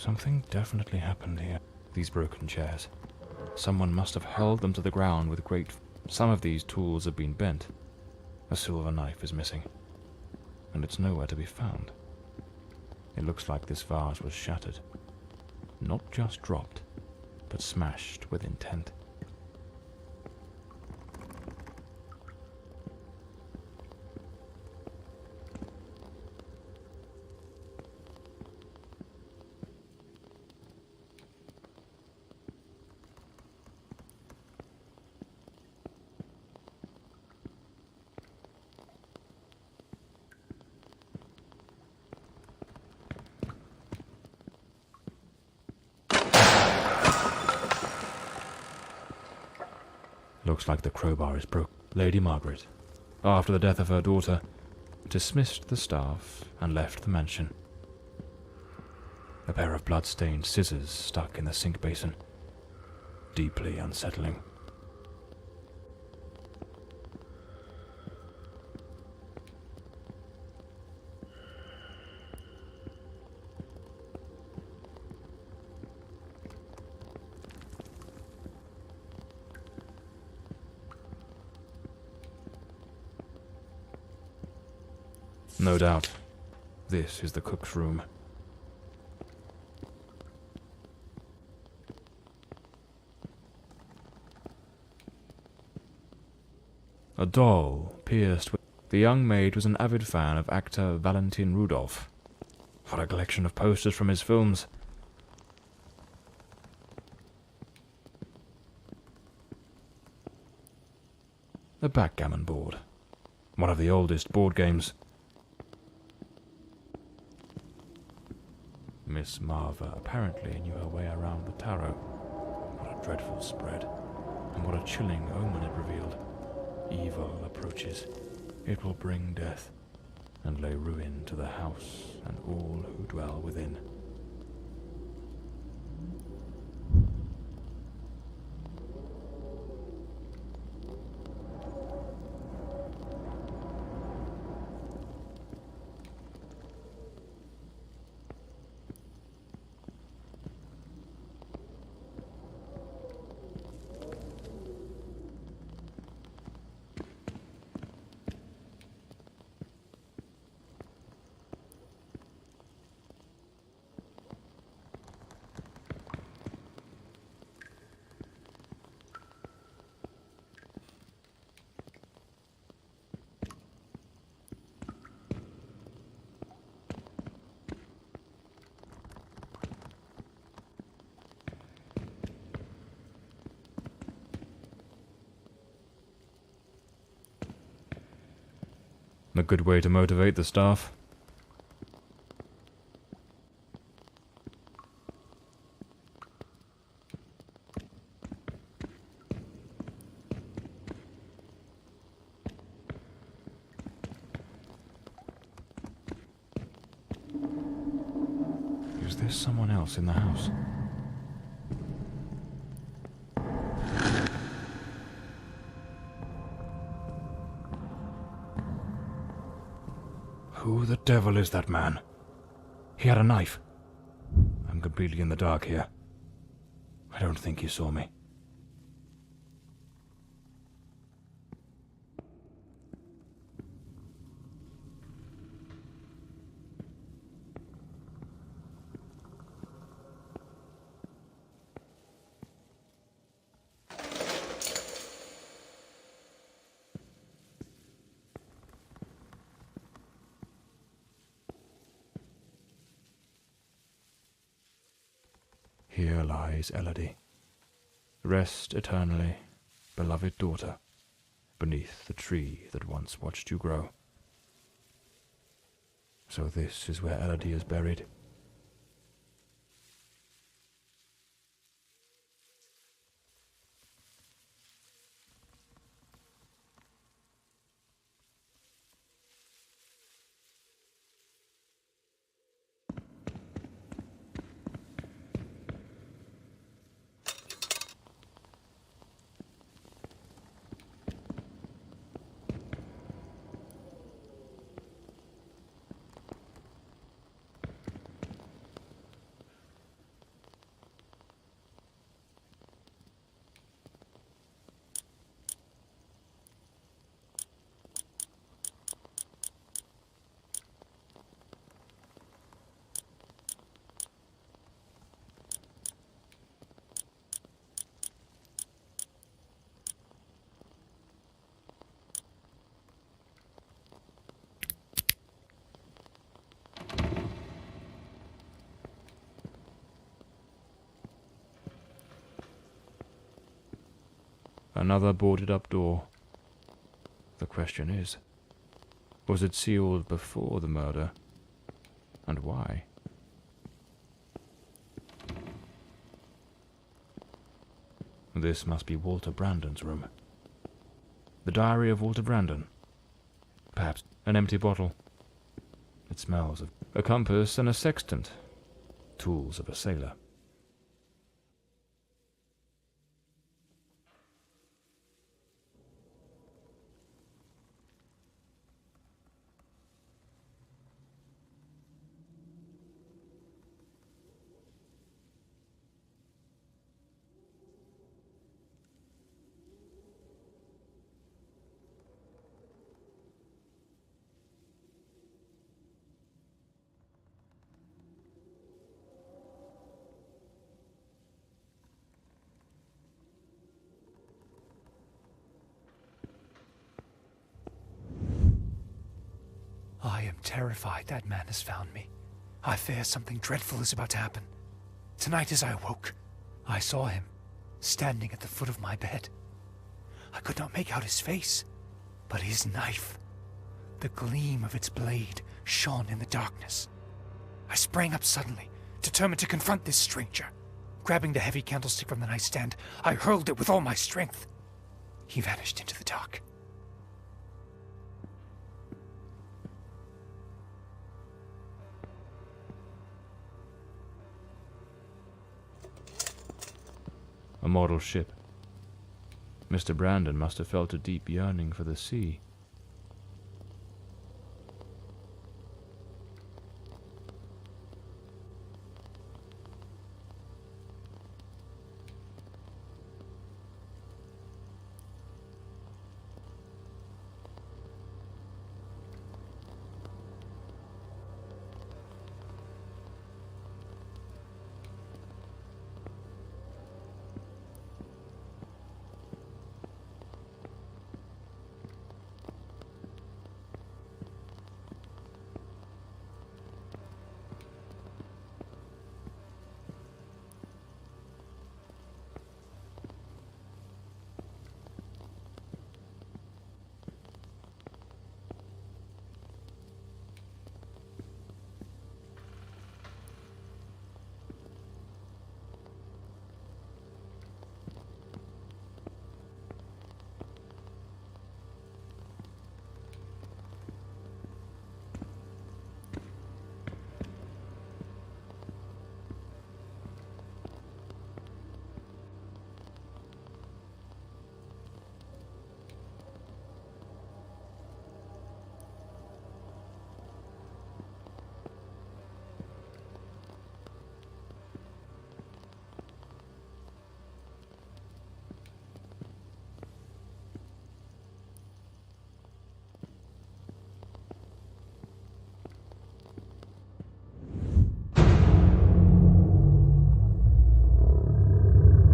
Something definitely happened here. These broken chairs. Someone must have held them to the ground with great... Some of these tools have been bent. A silver knife is missing, and it's nowhere to be found. It looks like this vase was shattered. Not just dropped, but smashed with intent. Looks like the crowbar is broke. Lady Margaret, after the death of her daughter, dismissed the staff and left the mansion. A pair of blood-stained scissors stuck in the sink basin. Deeply unsettling. No doubt, this is the cook's room. A doll pierced with... The young maid was an avid fan of actor Valentin Rudolph. What a collection of posters from his films. A backgammon board. One of the oldest board games. Miss Marva apparently knew her way around the tarot. What a dreadful spread, and what a chilling omen it revealed. Evil approaches. It will bring death, and lay ruin to the house and all who dwell within. A good way to motivate the staff. Is there someone else in the house? Who the devil is that man? He had a knife. I'm completely in the dark here. I don't think he saw me. Here lies A.I.L.A. Rest eternally, beloved daughter, beneath the tree that once watched you grow. So this is where A.I.L.A is buried. Another boarded up door. The question is, was it sealed before the murder? And why? This must be Walter Brandon's room. The diary of Walter Brandon. Perhaps an empty bottle. It smells of a compass and a sextant. Tools of a sailor. I am terrified that man has found me. I fear something dreadful is about to happen. Tonight as I awoke, I saw him, standing at the foot of my bed. I could not make out his face, but his knife. The gleam of its blade shone in the darkness. I sprang up suddenly, determined to confront this stranger. Grabbing the heavy candlestick from the nightstand, I hurled it with all my strength. He vanished into the dark. A model ship. Mr. Brandon must have felt a deep yearning for the sea.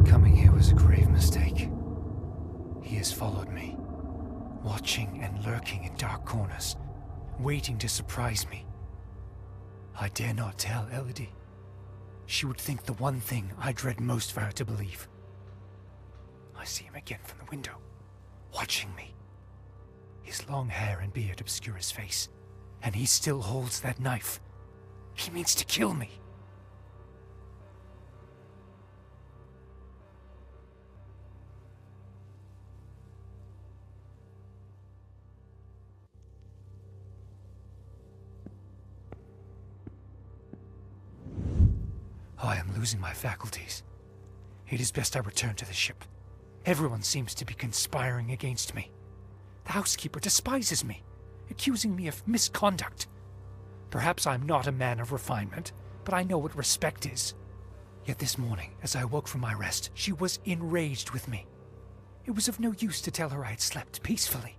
Coming here was a grave mistake. He has followed me, watching and lurking in dark corners, waiting to surprise me. I dare not tell Elodie. She would think the one thing I dread most for her to believe. I see him again from the window, watching me. His long hair and beard obscure his face, and he still holds that knife. He means to kill me. I am losing my faculties. It is best I return to the ship. Everyone seems to be conspiring against me. The housekeeper despises me, accusing me of misconduct. Perhaps I'm not a man of refinement, but I know what respect is. Yet this morning, as I woke from my rest, she was enraged with me. It was of no use to tell her I had slept peacefully.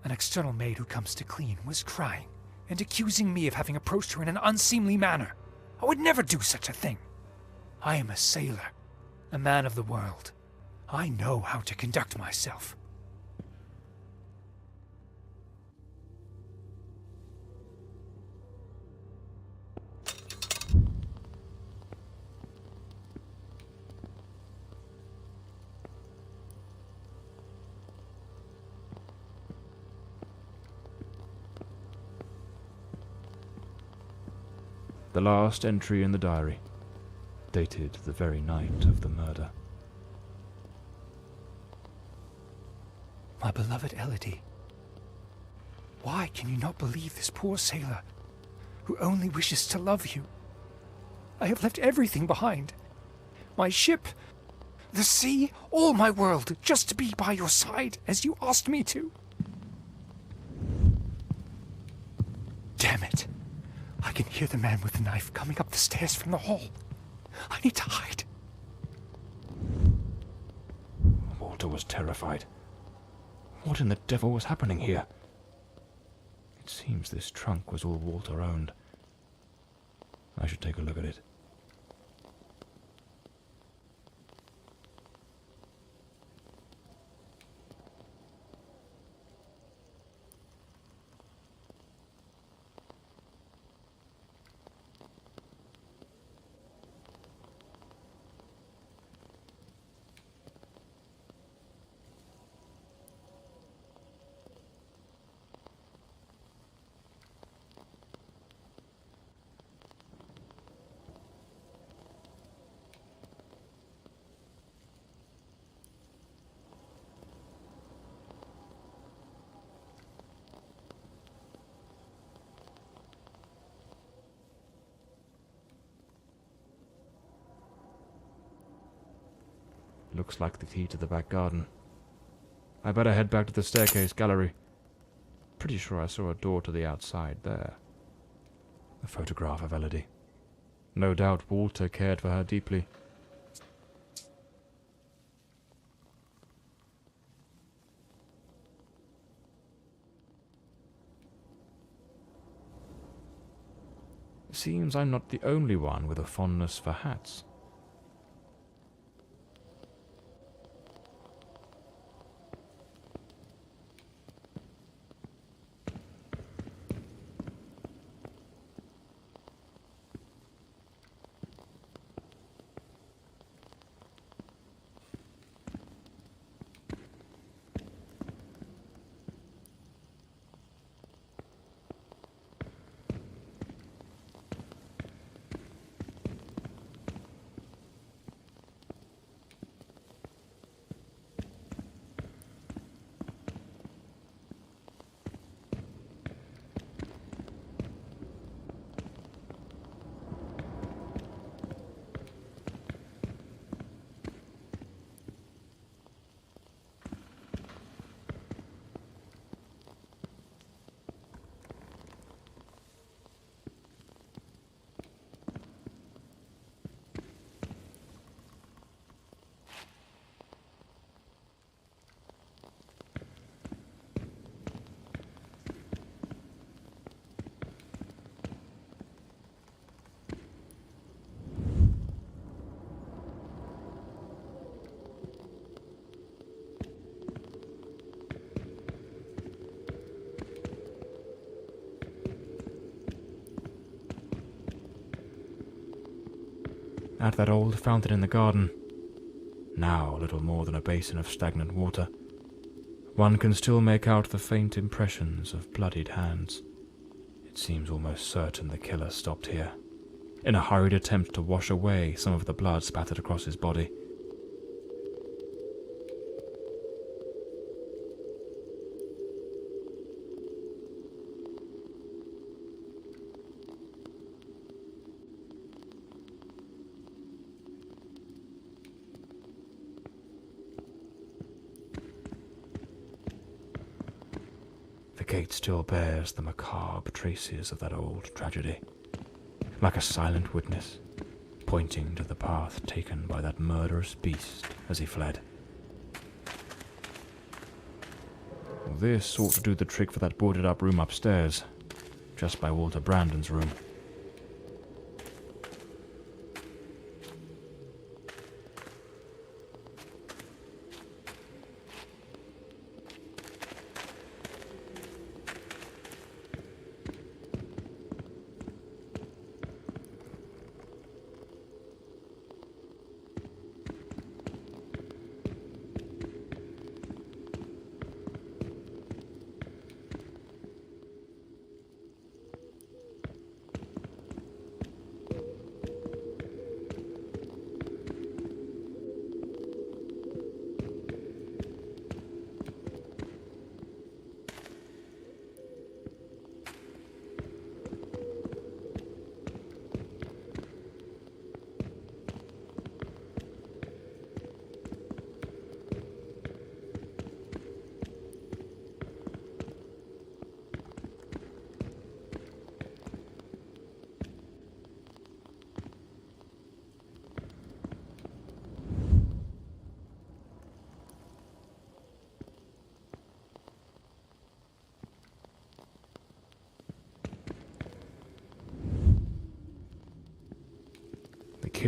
An external maid who comes to clean was crying and accusing me of having approached her in an unseemly manner. I would never do such a thing. I am a sailor, a man of the world. I know how to conduct myself. The last entry in the diary, dated the very night of the murder. My beloved A.I.L.A, why can you not believe this poor sailor who only wishes to love you? I have left everything behind. My ship, the sea, all my world, just to be by your side as you asked me to. Damn it. I can hear the man with the knife coming up the stairs from the hall. I need to hide. Walter was terrified. What in the devil was happening here? It seems this trunk was all Walter owned. I should take a look at it. Looks like the key to the back garden. I better head back to the staircase gallery. Pretty sure I saw a door to the outside there. A photograph of A.I.L.A. No doubt Walter cared for her deeply. Seems I'm not the only one with a fondness for hats. At that old fountain in the garden, now little more than a basin of stagnant water, one can still make out the faint impressions of bloodied hands. It seems almost certain the killer stopped here, in a hurried attempt to wash away some of the blood spattered across his body. The gate still bears the macabre traces of that old tragedy, like a silent witness, pointing to the path taken by that murderous beast as he fled. This ought to do the trick for that boarded-up room upstairs, just by Walter Brandon's room.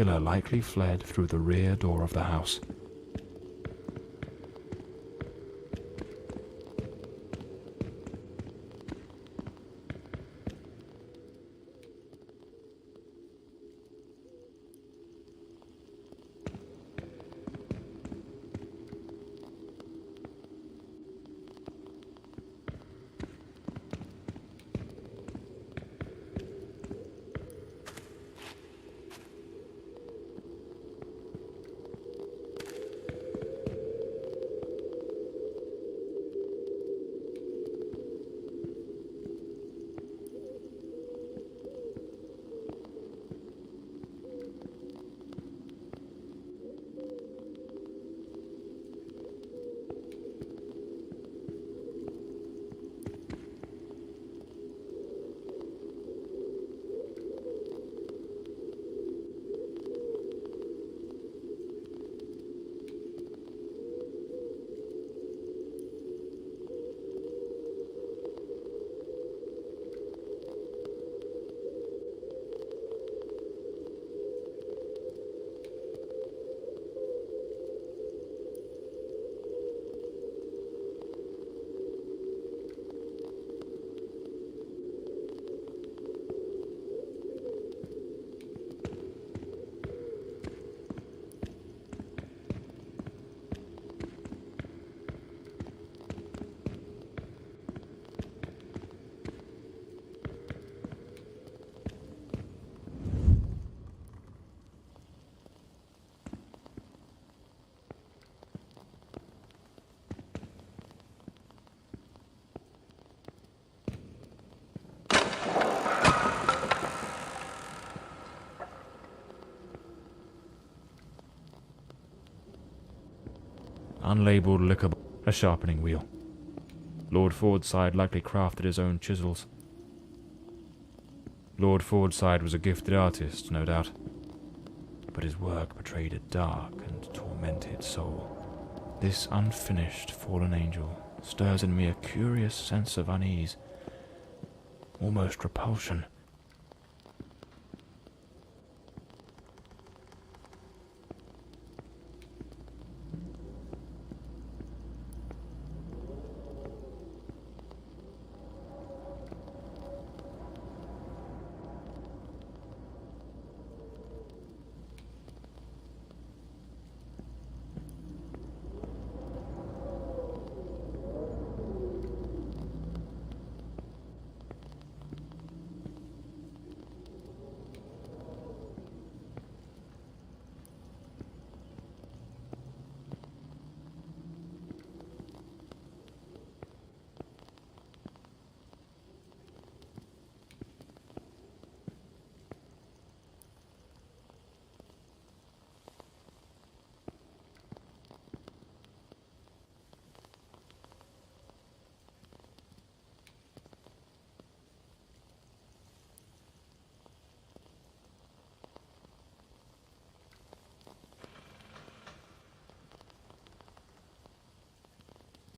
killer likely fled through the rear door of the house. Unlabeled liquor, a sharpening wheel. Lord Fordside likely crafted his own chisels. Lord Fordside was a gifted artist, no doubt, but his work betrayed a dark and tormented soul. This unfinished fallen angel stirs in me a curious sense of unease, almost repulsion.